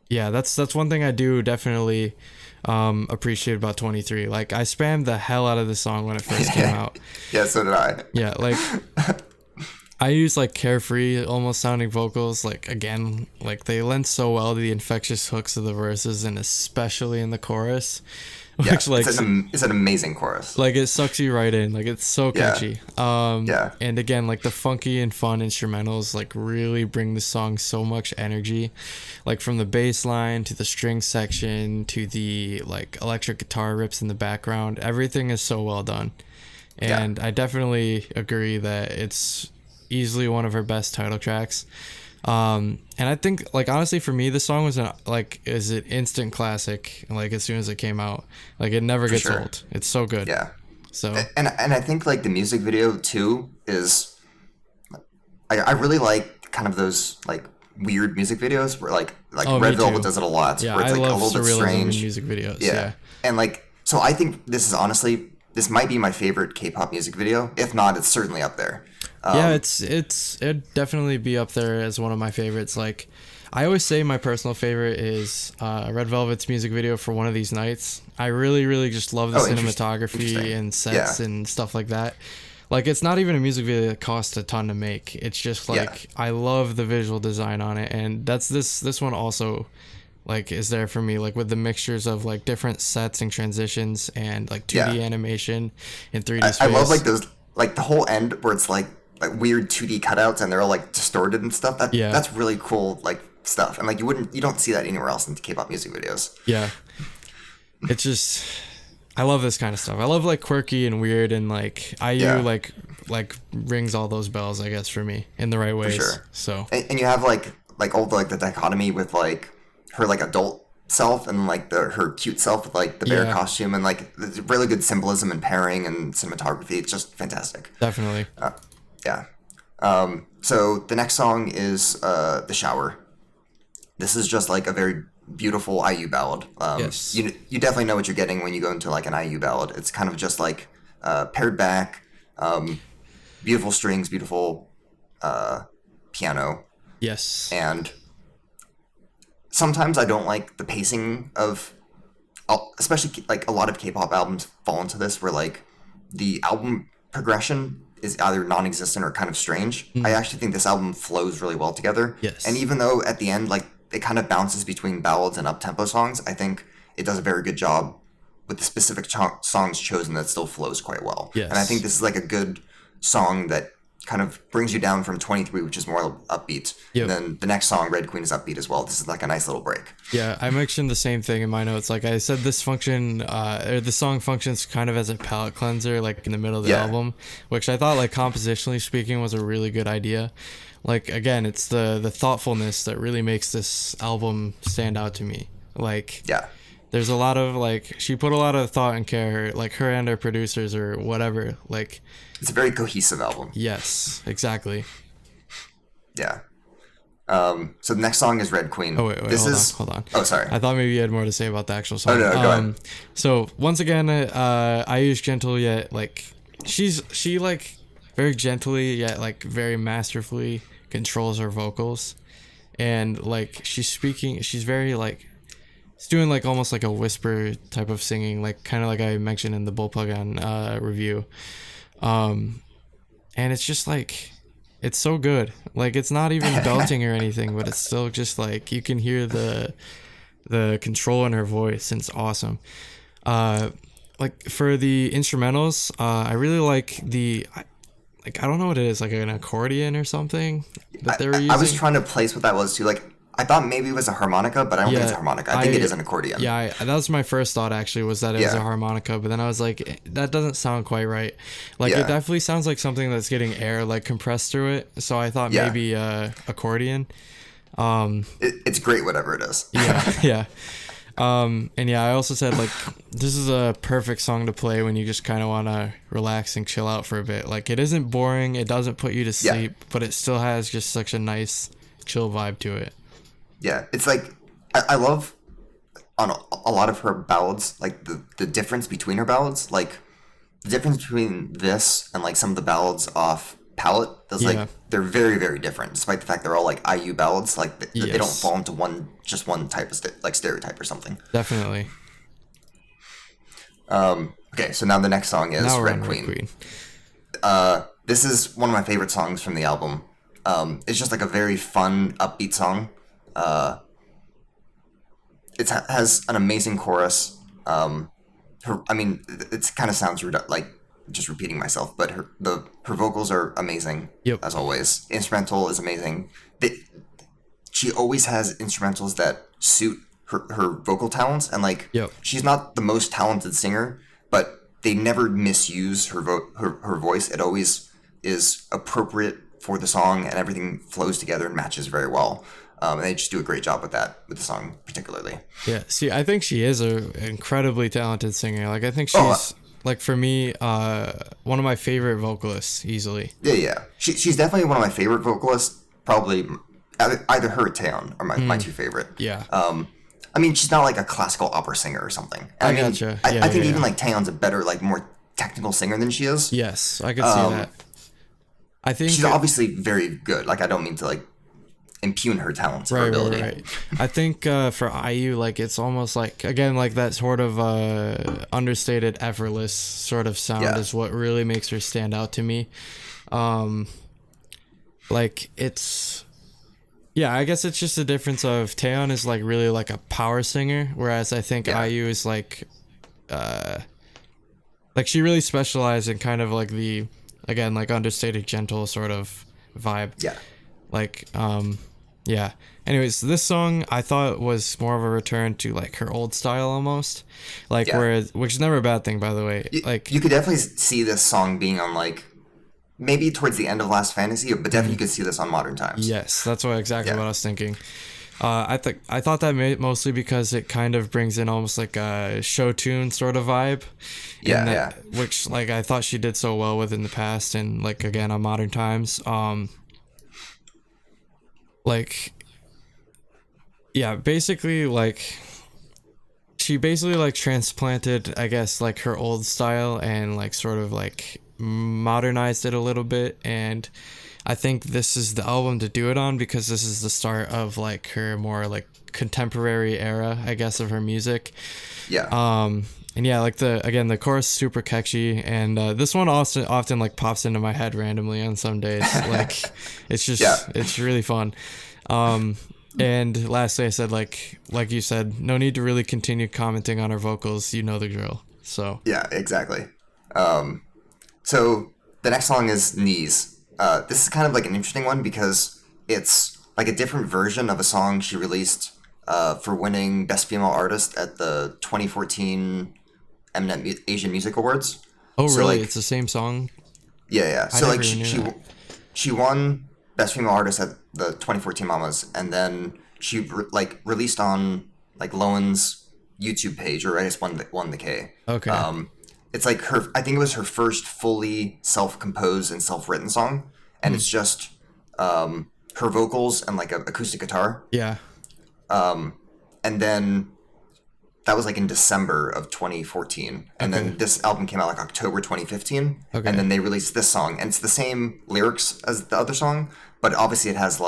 that's one thing I do definitely appreciate about 23. Like I spammed the hell out of the song when it first came out. Yeah, so did I. Yeah, like I use like carefree almost sounding vocals, like again, like they lend so well to the infectious hooks of the verses, and especially in the chorus, which like it's an amazing chorus. Like it sucks you right in, like it's so catchy. And again, like the funky and fun instrumentals like really bring the song so much energy, like from the bass line to the string section to the like electric guitar rips in the background. Everything is so well done, and I definitely agree that it's easily one of her best title tracks. And I think like honestly for me, the song was is an instant classic. Like as soon as it came out, like it never gets old. It's so good. Yeah. So and I think like the music video too is I really like kind of those like weird music videos where like Red Velvet does it a lot. Yeah, where it's I like love a little bit strange music videos. Yeah. And like so I think this might be my favorite K-pop music video. If not, it's certainly up there. It'd definitely be up there as one of my favorites. Like I always say my personal favorite is Red Velvet's music video for One of These Nights. I really just love the cinematography and sets and stuff like that. Like it's not even a music video that costs a ton to make. It's just like I love the visual design on it, and that's this one also like is there for me, like with the mixtures of like different sets and transitions and like 2D animation and 3D space. I love like those, like the whole end where it's like weird 2D cutouts and they're all like distorted and stuff. That's really cool, like stuff, and like you don't see that anywhere else in K-pop music videos. Yeah. It's just, I love this kind of stuff. I love like quirky and weird, and like IU like rings all those bells, I guess, for me in the right ways. For sure. So And you have like all the like the dichotomy with like her like adult self and like her cute self with like the bear costume, and like there's really good symbolism and pairing and cinematography. It's just fantastic. Definitely. Yeah. So the next song is The Shower. This is just like a very beautiful IU ballad. Yes. You definitely know what you're getting when you go into like an IU ballad. It's kind of just like pared back, beautiful strings, beautiful piano. Yes. And sometimes I don't like the pacing of, especially like a lot of K-pop albums fall into this, where like the album progression is either non-existent or kind of strange. I actually think this album flows really well together. Yes. And even though at the end, like it kind of bounces between ballads and up-tempo songs, I think it does a very good job with the specific songs chosen that still flows quite well. Yes. And I think this is like a good song that kind of brings you down from 23, which is more upbeat. Yep. And then the next song, Red Queen, is upbeat as well. This is like a nice little break. Yeah, I mentioned the same thing in my notes. Like I said, this the song functions kind of as a palate cleanser, like in the middle of the album, which I thought, like compositionally speaking, was a really good idea. Like again, it's the thoughtfulness that really makes this album stand out to me. Like there's a lot of like, she put a lot of thought and care, like her and her producers or whatever. Like it's a very cohesive album. Yes, exactly. Yeah. So the next song is Red Queen. Oh wait, hold on. Oh, sorry. I thought maybe you had more to say about the actual song. Oh no, go ahead. So once again, I use gentle yet like she like very gently yet like very masterfully controls her vocals, and like she's very like, it's doing like almost like a whisper type of singing, like kind of like I mentioned in the BOL4 review. And it's just like, it's so good. Like it's not even belting or anything, but it's still just like you can hear the control in her voice, and it's awesome. Like for the instrumentals, I really like I don't know what it is, like an accordion or something that they were using. I was trying to place what that was too. Like I thought maybe it was a harmonica, but I don't think it's a harmonica. I think it is an accordion. Yeah, that was my first thought actually, was that it was a harmonica, but then I was like, that doesn't sound quite right. Like it definitely sounds like something that's getting air like compressed through it. So I thought maybe accordion. It's great, whatever it is. Yeah. And yeah, I also said like this is a perfect song to play when you just kind of want to relax and chill out for a bit. Like it isn't boring, it doesn't put you to sleep, but it still has just such a nice chill vibe to it. Yeah, it's like I love on a lot of her ballads, like the difference between her ballads, like the difference between this and like some of the ballads off Palette. Like they're very, very different, despite the fact they're all like IU ballads. Like they don't fall into one type of like stereotype or something. Definitely. Okay, so now the next song is Red Queen. This is one of my favorite songs from the album. It's just like a very fun, upbeat song. It has an amazing chorus. It kind of sounds like just repeating myself, but her vocals are amazing. As always. Instrumental is amazing. She always has instrumentals that suit her vocal talents, and like she's not the most talented singer, but they never misuse her voice. It always is appropriate for the song, and everything flows together and matches very well. And they just do a great job with that, with the song particularly. Yeah, see, I think she is an incredibly talented singer. Like, I think she's, like, for me, one of my favorite vocalists, easily. Yeah. She's definitely one of my favorite vocalists. Probably either her or Taeyeon are my two favorite. Yeah. I mean, she's not like a classical opera singer or something. I gotcha. I think even like Taeyeon's a better, like, more technical singer than she is. Yes, I could see that. I think she's obviously very good. Like, I don't mean to like impugn her talents or ability. Right. I think for IU, like, it's almost like, again, like that sort of understated, effortless sort of sound is what really makes her stand out to me. Like, it's, I guess it's just a difference of Taeyeon is like really like a power singer, whereas I think IU is like she really specialized in kind of like the, again, like understated, gentle sort of vibe. Yeah. Like, Yeah. Anyways, this song I thought was more of a return to like her old style almost, like Yeah. which is never a bad thing, by the way. Like, You could definitely see this song being on like maybe towards the end of Last Fantasy, but definitely you could see this on Modern Times. yes, that's exactly Yeah. what I was thinking. I thought that mostly because it kind of brings in almost like a show tune sort of vibe, Yeah, and yeah. which like I thought she did so well with in the past, and like again on Modern Times. Like, yeah, basically like she basically like transplanted, I guess, like her old style and like sort of like modernized it a little bit. And I think this is the album to do it on because this is the start of like her more like contemporary era, I guess, of her music. Yeah. And yeah, like the chorus is super catchy, and this one often like pops into my head randomly on some days. Like it's just Yeah. it's really fun. And lastly, I said like you said, no need to really continue commenting on our vocals. You know the drill. So Yeah, exactly. So the next song is Knees. This is kind of like an interesting one because it's like a different version of a song she released for winning Best Female Artist at the 2014 Mnet Asian Music Awards. oh So really? like, It's the same song? yeah, yeah. I So never like even knew that. she won Best Female Artist at the 2014 Mamas, and then she like released on like Lowen's YouTube page, or I guess won the K. Okay. It's like her. I think it was her first fully self-composed and self-written song, and it's just her vocals and like an acoustic guitar. Yeah. And then that was like in December of 2014, and Okay. then this album came out like October 2015, Okay. and then they released this song, and it's the same lyrics as the other song, but obviously it has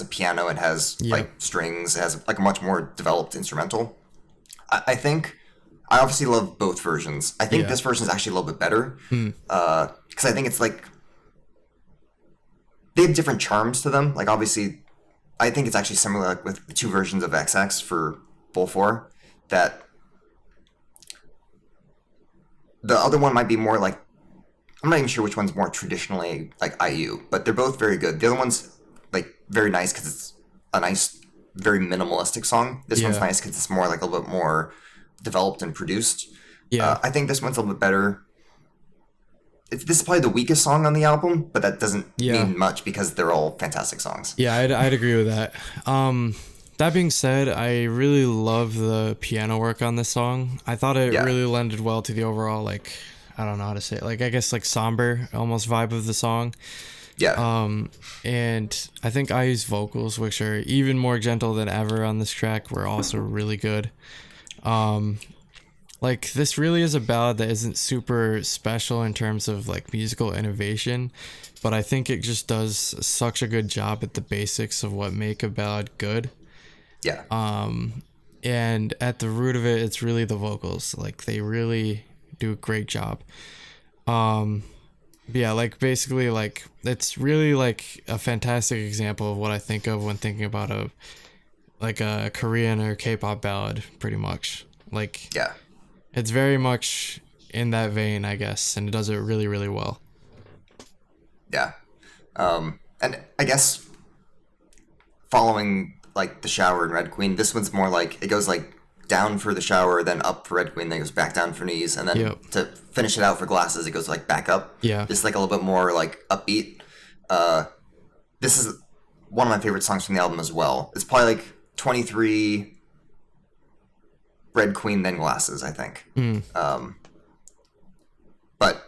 a piano, it has Yeah. like strings, it has like a much more developed instrumental. I think I obviously love both versions. I think Yeah. this version is actually a little bit better because I think it's like they have different charms to them. Like obviously, I think it's actually similar like, with the two versions of XX for BOL4. That the other one might be more like I'm not even sure which one's more traditionally like IU, but they're both very good. The other one's like very nice because it's a nice, very minimalistic song. This one's Yeah. nice because it's more like a little bit more developed and produced. Yeah. I think this one's a little bit better. This is probably the weakest song on the album, but that doesn't Yeah. mean much because they're all fantastic songs. Yeah, I'd agree with that. That being said, I really love the piano work on this song. I thought it Yeah. really lended well to the overall, like, I don't know how to say it, like, I guess, like, somber almost vibe of the song. Yeah. And I think IU's vocals, which are even more gentle than ever on this track, were also really good. Like, this really is a ballad that isn't super special in terms of, like, musical innovation, but I think it just does such a good job at the basics of what make a ballad good. Yeah. And at the root of it, it's really the vocals. Like, they really do a great job. Yeah, like, basically, like, it's really, like, a fantastic example of what I think of when thinking about a Korean or K-pop ballad, pretty much. Like, Yeah. it's very much in that vein, I guess, and it does it really, really well. Yeah. And I guess following like the shower and Red Queen, this one's more like it goes like down for the shower, then up for Red Queen, then it goes back down for Knees, and then Yep. to finish it out for Glasses, it goes like back up. Yeah. Just like a little bit more like upbeat. This is one of my favorite songs from the album as well. It's probably like 23 Red Queen, then Glasses, I think. But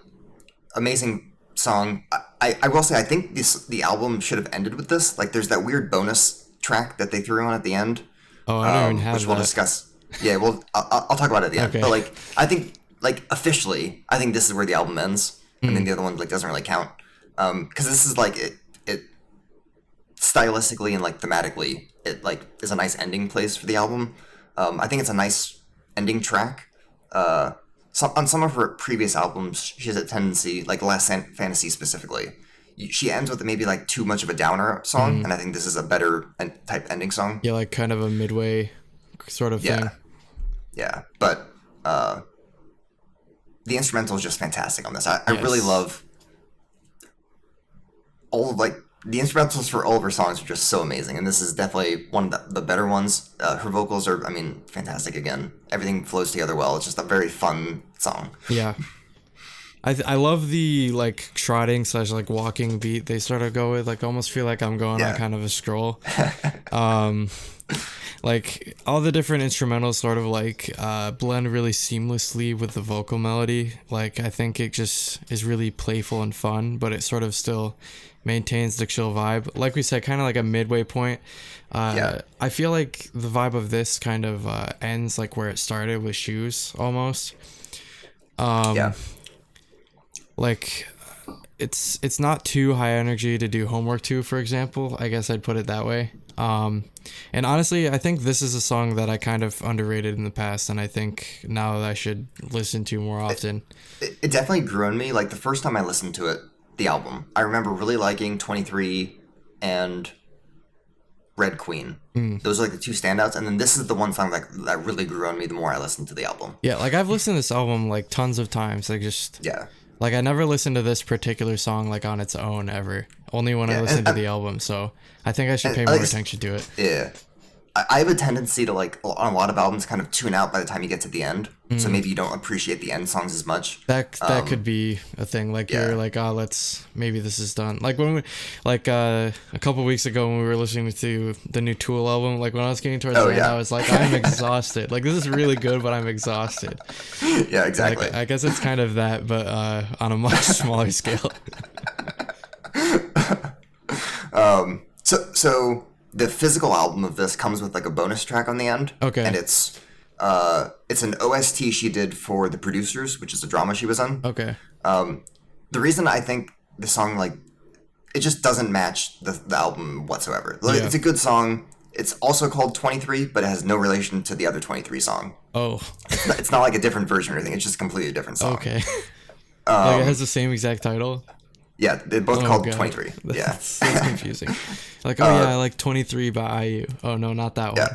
amazing song. I will say I think the album should have ended with this. Like there's that weird bonus track that they threw on at the end, Oh, I don't even have which we'll that. discuss. Yeah, well, I'll talk about it at the end. Okay. But like I think like officially, I think this is where the album ends, and then the other one like doesn't really count because this is like it stylistically and like thematically it like is a nice ending place for the album. I think it's a nice ending track. On some of her previous albums, she has a tendency, like Last Fantasy specifically, she ends with maybe like too much of a downer song, and I think this is a better type ending song. Yeah, like kind of a midway sort of thing. Yeah. But the instrumental is just fantastic on this. I Yes. really love all of like the instrumentals for all of her songs are just so amazing, and this is definitely one of the better ones. Her vocals are, I mean, fantastic again. Everything flows together well. It's just a very fun song. Yeah. I love the like trotting / like walking beat they sort of go with. Like almost feel like I'm going on kind of a scroll. Like all the different instrumentals sort of like blend really seamlessly with the vocal melody. Like I think it just is really playful and fun, but it sort of still maintains the chill vibe. Like we said, kind of like a midway point. I feel like the vibe of this kind of ends like where it started with Shoes almost. Like it's not too high energy to do homework to, for example. I guess I'd put it that way. And honestly, I think this is a song that I kind of underrated in the past, and I think now that I should listen to more often. It definitely grew on me. Like the first time I listened to it, the album, I remember really liking 23 and Red Queen. Those are like the two standouts, and then this is the one song that really grew on me the more I listened to the album. Yeah, like I've listened to this album like tons of times. Like just like I never listened to this particular song like on its own ever. Only when I listened to the album. So I think I should pay more attention to it. Yeah. I have a tendency to like on a lot of albums kind of tune out by the time you get to the end. So maybe you don't appreciate the end songs as much. That could be a thing. Like you're like, oh, maybe this is done. Like when we, like a couple weeks ago when we were listening to the new Tool album, like when I was getting towards the end, I was like, I'm exhausted. Like this is really good, but I'm exhausted. Yeah, exactly. Like, I guess it's kind of that, but on a much smaller scale. So the physical album of this comes with like a bonus track on the end. Okay. And it's an OST she did for The Producers, which is a drama she was in. Okay. The reason I think the song, like, it just doesn't match the album whatsoever. Like, it's a good song. It's also called 23, but it has no relation to the other 23 song. Oh. It's not like a different version or anything. It's just a completely different song. Okay. Like it has the same exact title? Yeah, they're both called 23. That's confusing. Like, I like 23 by IU. Oh, no, not that one.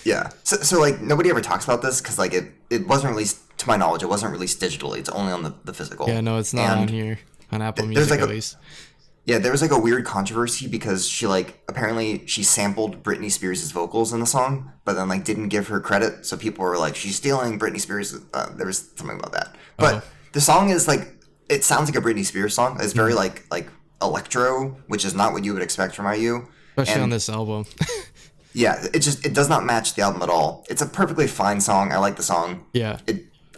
Yeah. So like, nobody ever talks about this because, like, it wasn't released, to my knowledge, it wasn't released digitally. It's only on the physical. Yeah, no, it's not on here, on Apple Music like at least. Yeah, there was, like, a weird controversy because she, like, apparently she sampled Britney Spears' vocals in the song, but then, like, didn't give her credit. So people were like, she's stealing Britney Spears. There was something about that. But the song is, like, it sounds like a Britney Spears song. It's very like electro, which is not what you would expect from IU. Especially on this album. Yeah, it does not match the album at all. It's a perfectly fine song. I like the song. Yeah.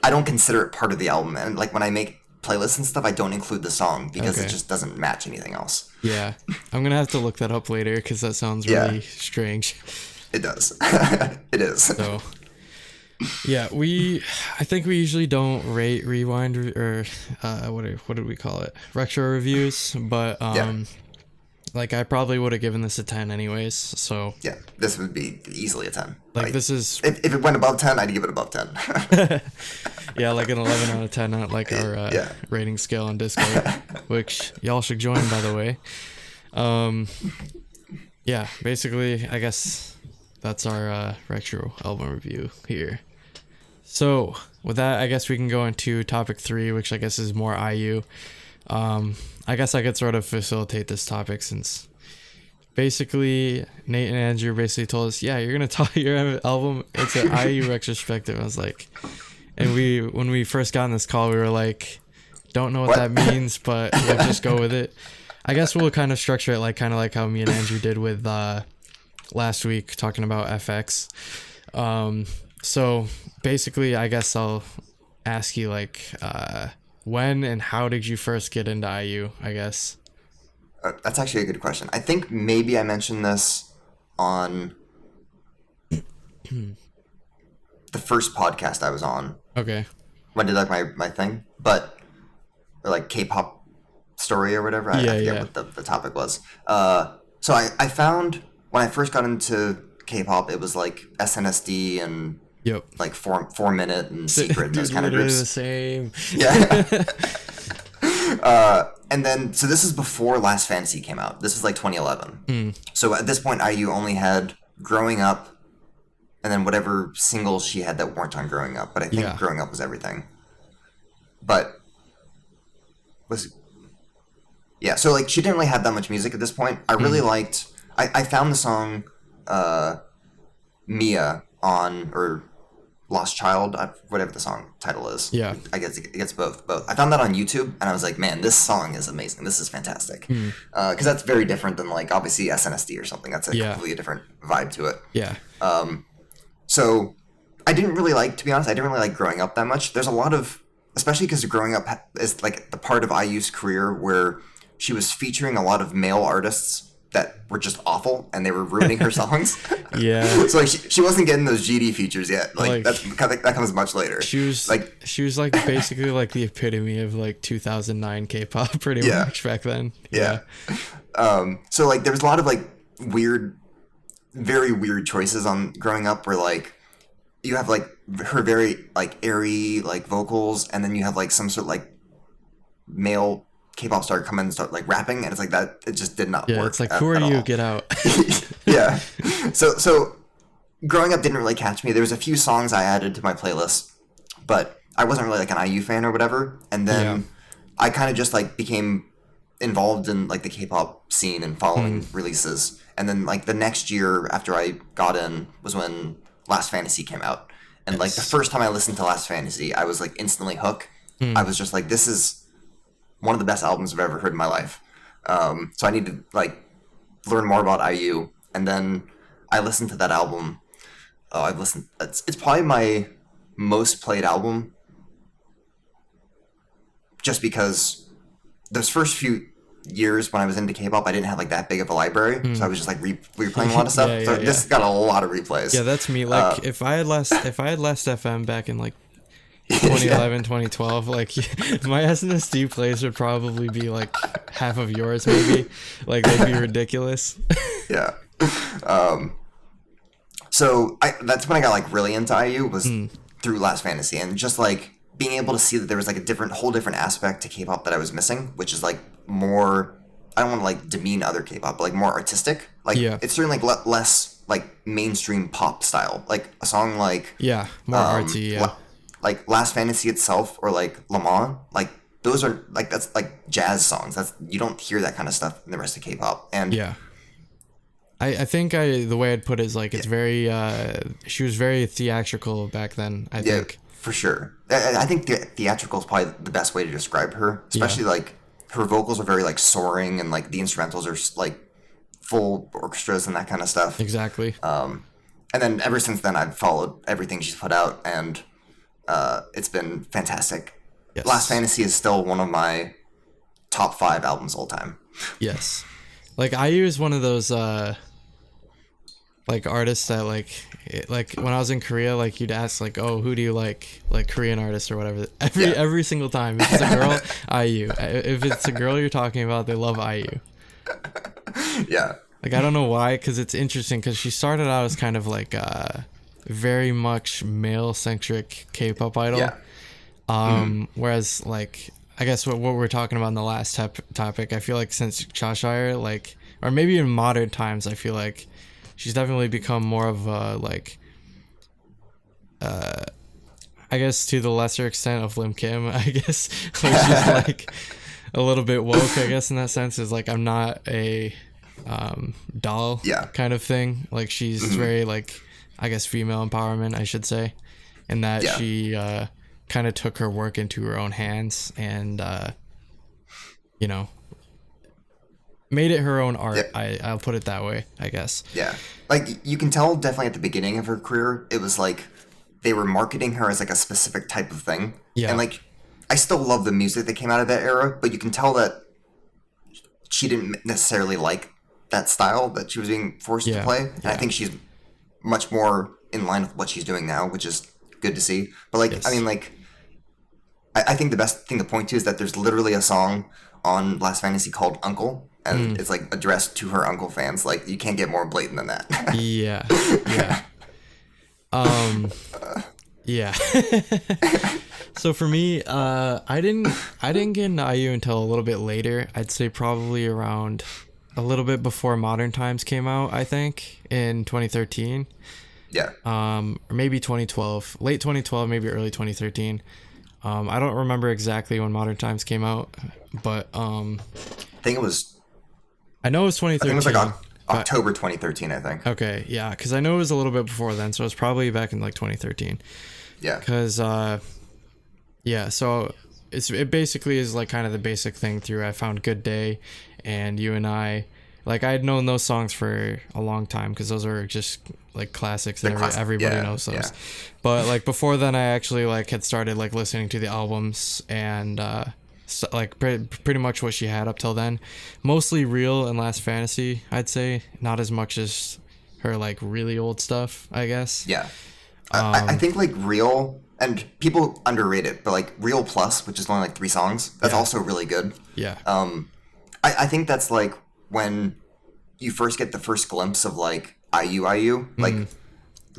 I don't consider it part of the album. And like when I make playlists and stuff, I don't include the song because it just doesn't match anything else. Yeah. I'm going to have to look that up later because that sounds really strange. It does. It is. So, yeah, I think we usually don't rate rewind or what did we call it? Retro reviews, but like I probably would have given this a 10 anyways. So yeah, this would be easily a 10. Like this is if it went above 10, I'd give it above 10. Yeah, like an 11 out of 10 on like our rating scale on Discord, which y'all should join, by the way. Yeah, basically, I guess that's our retro album review here. So with that, I guess we can go into topic 3, which I guess is more IU. I guess I could sort of facilitate this topic since basically Nate and Andrew basically told us, yeah, you're gonna talk your album. It's an IU retrospective. I was like, and when we first got on this call, we were like, don't know what that means, but we'll just go with it. I guess we'll kind of structure it like how me and Andrew did with last week talking about FX. So basically, I guess I'll ask you like, when and how did you first get into IU, I guess? That's actually a good question. I think maybe I mentioned this on the first podcast I was on. Okay. When I did like my thing, or like K-pop story or whatever. I forget what the topic was. So I found when I first got into K-pop, it was like SNSD and like 4 Minute and Secret and those kind of groups. The same. Yeah. And then so this is before Last Fantasy came out. This is like 2011. So at this point, IU only had Growing Up, and then whatever singles she had that weren't on Growing Up. But I think Growing Up was everything. But Yeah, so like she didn't really have that much music at this point. I really liked. I found the song Mia on or Lost Child, whatever the song title is. Yeah. I guess it gets both. Both. I found that on YouTube, and I was like, man, this song is amazing. This is fantastic. Because that's very different than like obviously SNSD or something. That's a completely different vibe to it. Yeah. So I didn't really like, to be honest, I didn't really like Growing Up that much. There's a lot of, especially because Growing Up is like the part of IU's career where she was featuring a lot of male artists that were just awful and they were ruining her songs. Yeah. So like she wasn't getting those GD features yet. Like that comes much later. She was like basically like the epitome of like 2009 K-pop pretty much back then. Yeah. So like there was a lot of like weird, very weird choices on Growing Up where like you have like her very like airy like vocals and then you have like some sort of like male K-pop star come in and start like rapping and it's like that it just did not work. Yeah, it's like who are you? Get out. Yeah. So Growing Up didn't really catch me. There was a few songs I added to my playlist, but I wasn't really like an IU fan or whatever. And then I kind of just like became involved in like the K-pop scene and following releases. And then like the next year after I got in was when Last Fantasy came out. And like the first time I listened to Last Fantasy, I was like instantly hooked. I was just like, this is one of the best albums I've ever heard in my life. So I need to like learn more about IU. And then I listened to that album. I've listened. It's probably my most played album. Just because those first few years when I was into K-pop, I didn't have like that big of a library, so I was just like replaying a lot of stuff. This got a lot of replays. Yeah, that's me. Like if I had last FM back in like 2011, 2012, like my SNSD plays would probably be like half of yours, maybe. Like they'd be ridiculous. Yeah. So that's when I got like really into IU was through Last Fantasy and just like being able to see that there was like a whole different aspect to K-pop that I was missing, which is like more, I don't want to like demean other K-pop, but like more artistic. Like it's certainly like less like mainstream pop style. Like a song like more artsy. Like Last Fantasy itself or like Le Mans, like those are like that's like jazz songs. That's you don't hear that kind of stuff in the rest of K-pop. And I think the way I'd put it is like it's very she was very theatrical back then. I think for sure. I think theatrical is probably the best way to describe her, especially like her vocals are very like soaring and like the instrumentals are like full orchestras and that kind of stuff. Exactly. And then ever since then I've followed everything she's put out and it's been fantastic. Yes. Last Fantasy is still one of my top 5 albums all time. Yes. Like IU is one of those like artists that like when I was in Korea, like you'd ask like, oh, who do you like Korean artists or whatever. Every single time. If it's a girl, IU. If it's a girl you're talking about, they love IU. Yeah. Like I don't know why, because it's interesting because she started out as kind of like very much male-centric K-pop idol. Yeah. Whereas like I guess what we're talking about in the last topic, I feel like since Chat-Shire, like, or maybe in modern times, I feel like she's definitely become more of a like I guess to the lesser extent of Lim Kim, I guess. Like she's like a little bit woke, I guess, in that sense. Is like I'm not a doll kind of thing. Like she's very like I guess female empowerment, I should say, in that she kind of took her work into her own hands and you know, made it her own art. I'll put it that way, I guess. Yeah, like you can tell definitely at the beginning of her career, it was like they were marketing her as like a specific type of thing. Yeah, and like I still love the music that came out of that era, but you can tell that she didn't necessarily like that style that she was being forced to play. And I think she's much more in line with what she's doing now, which is good to see. But like, I mean, like, I think the best thing to point to is that there's literally a song on Last Fantasy called Uncle, and it's like addressed to her uncle fans. Like, you can't get more blatant than that. Yeah. Yeah. So for me, I didn't get into IU until a little bit later. I'd say probably around a little bit before Modern Times came out, I think, in 2013. Yeah. Or maybe 2012. Late 2012, maybe early 2013. I don't remember exactly when Modern Times came out, but think it was. I know it was I think 2013. it was like October 2013. I think. Okay, yeah, because I know it was a little bit before then, so it was probably back in like 2013. Yeah. Because, yeah, so it basically is like kind of the basic thing through I Found Good Day and You and I. Like, I had known those songs for a long time because those are just like classics and everybody knows those. Yeah. But like before then, I actually like had started like listening to the albums and so, like pretty much what she had up till then. Mostly Real and Last Fantasy, I'd say. Not as much as her like really old stuff, I guess. Yeah. I think like Real, and people underrate it, but like Real Plus, which is only like 3 songs, that's also really good. Yeah. I think that's like when you first get the first glimpse of like IU. Like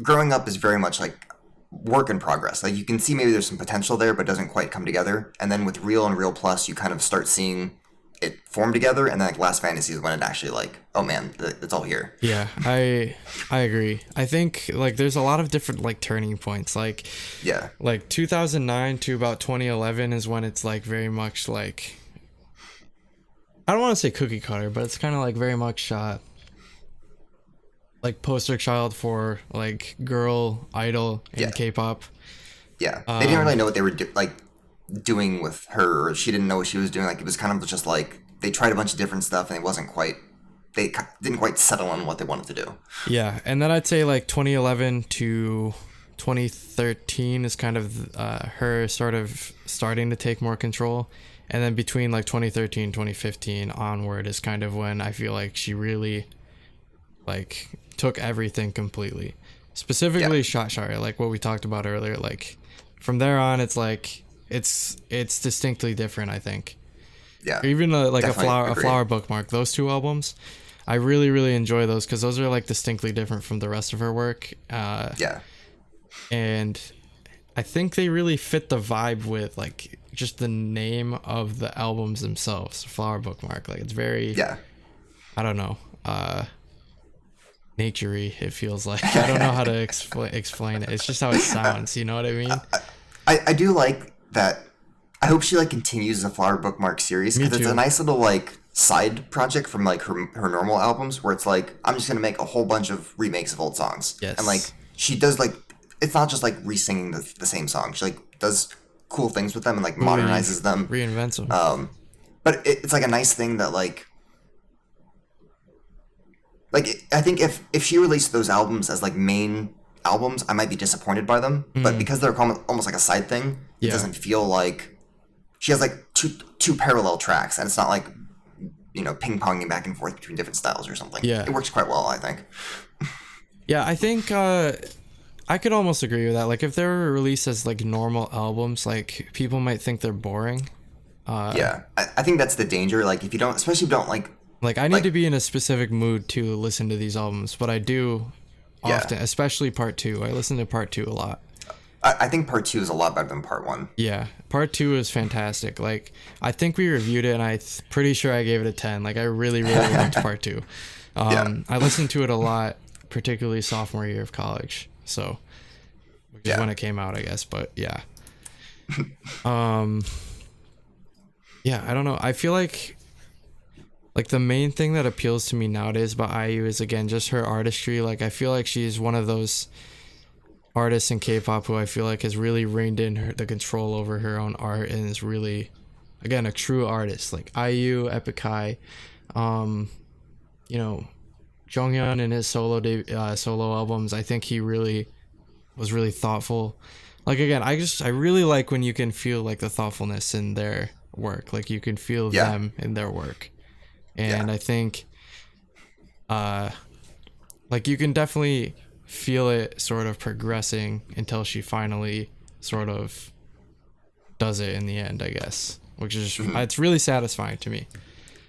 growing up is very much like work in progress. Like you can see maybe there's some potential there, but it doesn't quite come together. And then with Real and Real Plus, you kind of start seeing it form together. And then like Last Fantasy is when it actually like, oh man, it's all here. Yeah, I agree. I think like there's a lot of different like turning points. Like yeah, like 2009 to about 2011 is when it's like very much like, I don't want to say cookie cutter, but it's kind of like very much like poster child for like girl idol in K-pop. Yeah, they didn't really know what they were doing with her, or she didn't know what she was doing. Like it was kind of just like they tried a bunch of different stuff, and they didn't quite settle on what they wanted to do. Yeah, and then I'd say like 2011 to 2013 is kind of her sort of starting to take more control. And then between like 2013, 2015 onward is kind of when I feel like she really like took everything completely. Specifically Chat-Shire, like what we talked about earlier. Like from there on, it's like it's distinctly different, I think. Yeah. Even like a flower bookmark. Those 2 albums, I really, really enjoy those because those are like distinctly different from the rest of her work. Yeah. And I think they really fit the vibe with like just the name of the albums themselves. Flower Bookmark, like it's very I don't know, nature-y, it feels like. I don't know how to explain it. It's just how it sounds, you know what I mean? I do like that. I hope she like continues the Flower Bookmark series because it's a nice little like side project from like her normal albums where it's like I'm just gonna make a whole bunch of remakes of old songs. Yes. And like she does like it's not just like re-singing the same song. She like does cool things with them and like modernizes them, reinvents them. But it's like a nice thing that like I think if she released those albums as like main albums, I might be disappointed by them. But because they're almost like a side thing, it doesn't feel like she has like two parallel tracks, and it's not like ping ponging back and forth between different styles or something. Yeah, it works quite well, I think. Yeah, I think I could almost agree with that. Like if they were released as like normal albums, like people might think they're boring. Yeah, I think that's the danger. Like if you don't, especially if you don't like I need to be in a specific mood to listen to these albums, but I do often, especially part 2. I listen to part 2 a lot. I think part 2 is a lot better than part 1. Yeah, part 2 is fantastic. Like I think we reviewed it, and I'm pretty sure I gave it a 10. Like I really, really liked part 2. I listened to it a lot, particularly sophomore year of college. So, which is when it came out, I guess. But yeah, yeah, I don't know. I feel like the main thing that appeals to me nowadays about IU is again just her artistry. Like I feel like she's one of those artists in K-pop who I feel like has really reined in the control over her own art and is really, again, a true artist. Like IU, Epic High, Jonghyun in his solo albums, I think he really was really thoughtful. Like again, I really like when you can feel like the thoughtfulness in their work. Like you can feel them in their work. And I think like you can definitely feel it sort of progressing until she finally sort of does it in the end, I guess, which is it's really satisfying to me.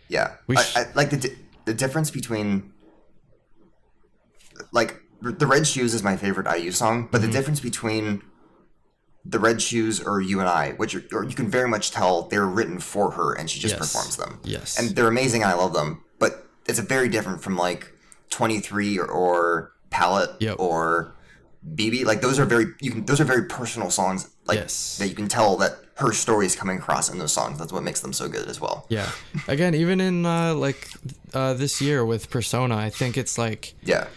Yeah. I like the difference between like the Red Shoes is my favorite IU song, but the difference between the Red Shoes or You and I, or you can very much tell they were written for her and she just performs them. Yes. And they're amazing and I love them, but it's very different from like 23 or Palette or BB, like those are very personal songs, like Yes. that you can tell that her story is coming across in those songs. That's what makes them so good as well. Yeah. Again, even in this year with Persona, I think it's like Yeah.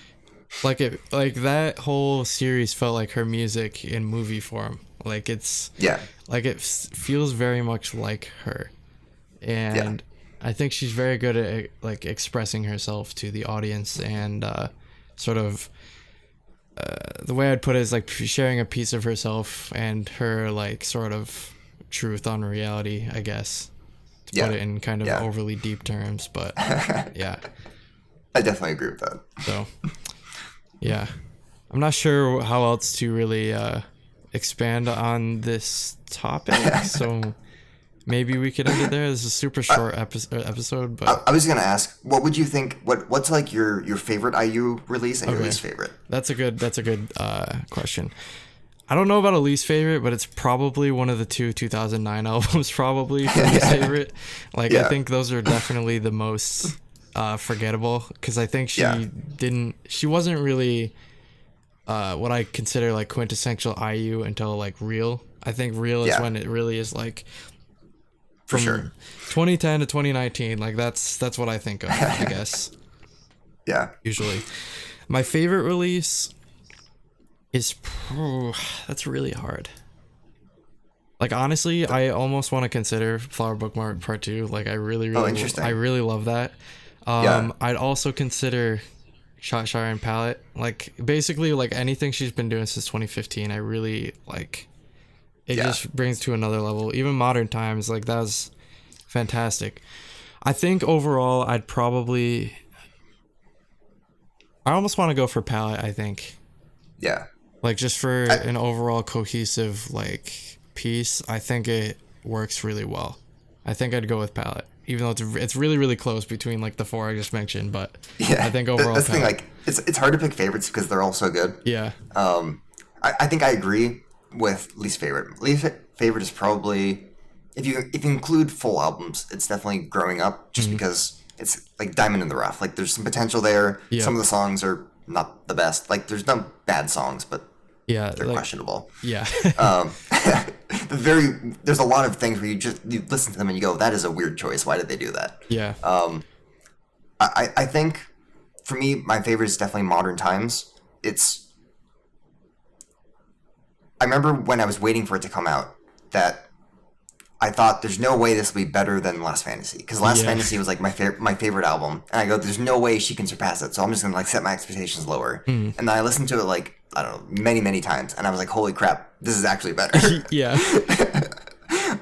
that whole series felt like her music in movie form. Like it's Yeah. like it feels very much like her, and I think she's very good at like expressing herself to the audience, and sort of the way I'd put it is like sharing a piece of herself and her like sort of truth on reality, I guess, to put it in kind of overly deep terms, but yeah. I definitely agree with that. So yeah, I'm not sure how else to really expand on this topic, so maybe we could end it there. This is a super short episode, but I was gonna ask, what would you think? What's like your favorite IU release and your least favorite? That's a good question. I don't know about a least favorite, but it's probably one of the 2009 albums. Probably for least favorite. Like I think those are definitely the most forgettable, because I think she wasn't really what I consider like quintessential IU until like Real. I think Real is when it really is like for from sure 2010 to 2019. Like that's what I think of, I guess. Yeah. Usually, my favorite release is that's really hard. Like honestly, I almost want to consider Flower Bookmark Part 2. Like I really interesting. I really love that. I'd also consider Chat-Shire and Palette. Like basically like anything she's been doing since 2015, I really like. It just brings to another level. Even Modern Times, like that was fantastic. I think overall I almost want to go for Palette, I think. Yeah. Like just for an overall cohesive like piece, I think it works really well. I think I'd go with Palette, even though it's really really close between like the four I just mentioned. But I think overall that's the thing. Like it's hard to pick favorites because they're all so good. Yeah. I think I agree with least favorite. Least favorite is probably if you include full albums, it's definitely Growing Up, just because it's like diamond in the rough. Like there's some potential there. Yeah. Some of the songs are not the best. Like there's no bad songs, but they're like, questionable. Yeah. There's a lot of things where you listen to them and you go, that is a weird choice. Why did they do that? Yeah. I think for me, my favorite is definitely Modern Times. I remember when I was waiting for it to come out that I thought there's no way this will be better than Last Fantasy, because Last Fantasy was like my favorite album, and I go, there's no way she can surpass it, so I'm just gonna like set my expectations lower. And then I listened to it like I don't know many times, and I was like, holy crap, this is actually better. Yeah.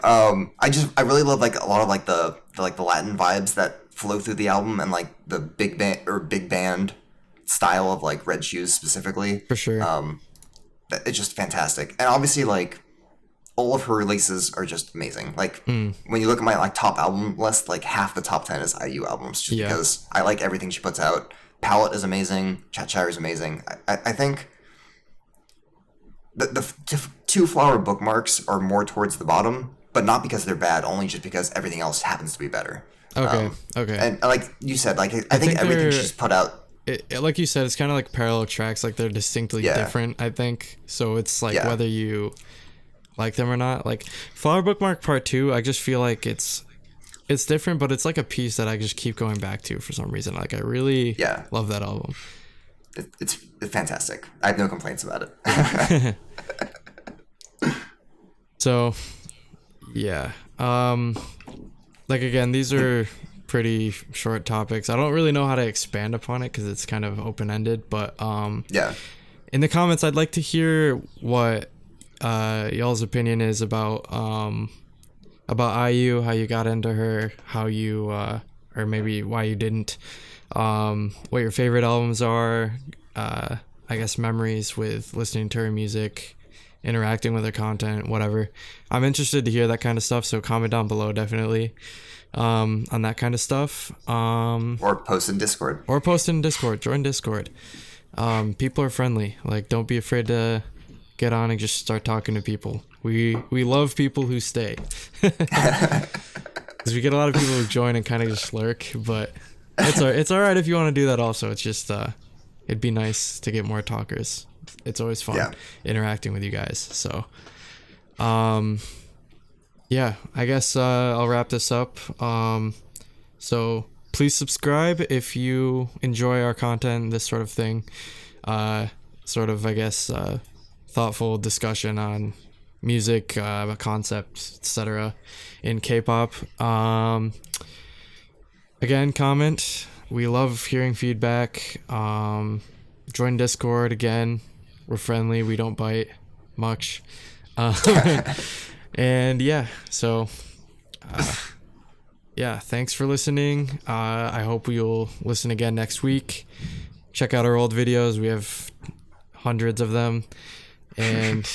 I really love like a lot of like the Latin vibes that flow through the album, and like the big band style of like Red Shoes specifically. For sure. It's just fantastic, and obviously like all of her releases are just amazing. Like when you look at my like top album list, like half the top 10 is IU albums, just because I like everything she puts out. Palette is amazing. Chat-Shire is amazing. I think the two Flower Bookmarks are more towards the bottom, but not because they're bad, only just because everything else happens to be better. Okay. And like you said, like I think everything she's put out. Like you said, it's kind of like parallel tracks. Like they're distinctly different, I think. So it's like whether you like them or not. Like Flower Bookmark Part 2, I just feel like it's different, but it's like a piece that I just keep going back to for some reason. Like I really love that album. It's fantastic. I have no complaints about it. So yeah. Like again, these are pretty short topics. I don't really know how to expand upon it because it's kind of open-ended, but in the comments I'd like to hear what y'all's opinion is about IU, how you got into her, how you or maybe why you didn't, what your favorite albums are, I guess memories with listening to her music, interacting with her content, whatever. I'm interested to hear that kind of stuff, so comment down below definitely on that kind of stuff. Or post in Discord. Join Discord. People are friendly. Like don't be afraid to get on and just start talking to people. We love people who stay. Because we get a lot of people who join and kind of just lurk, but it's all right if you want to do that also. It's just it'd be nice to get more talkers. it's always fun Yeah. interacting with you guys. So, yeah, I guess I'll wrap this up. So please subscribe if you enjoy our content, this sort of thing. Sort of, I guess, thoughtful discussion on music, concepts, etc. in K-pop. Again, comment. We love hearing feedback. Join Discord again. We're friendly. We don't bite much. And yeah, so yeah, thanks for listening. I hope you'll listen again next week. Check out our old videos. We have hundreds of them. And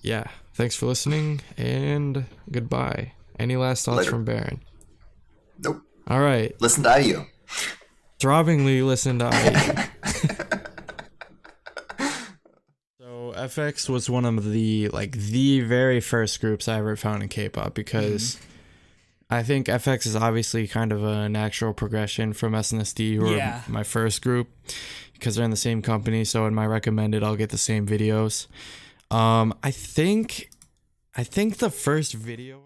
yeah, thanks for listening and goodbye. Any last thoughts from Baron? Nope. All right. Listen to IU. Throbbingly listen to IU. So FX was one of the very first groups I ever found in K-pop because I think FX is obviously kind of a natural progression from SNSD, who are my first group, because they're in the same company. So in my recommended, I'll get the same videos. I think the first video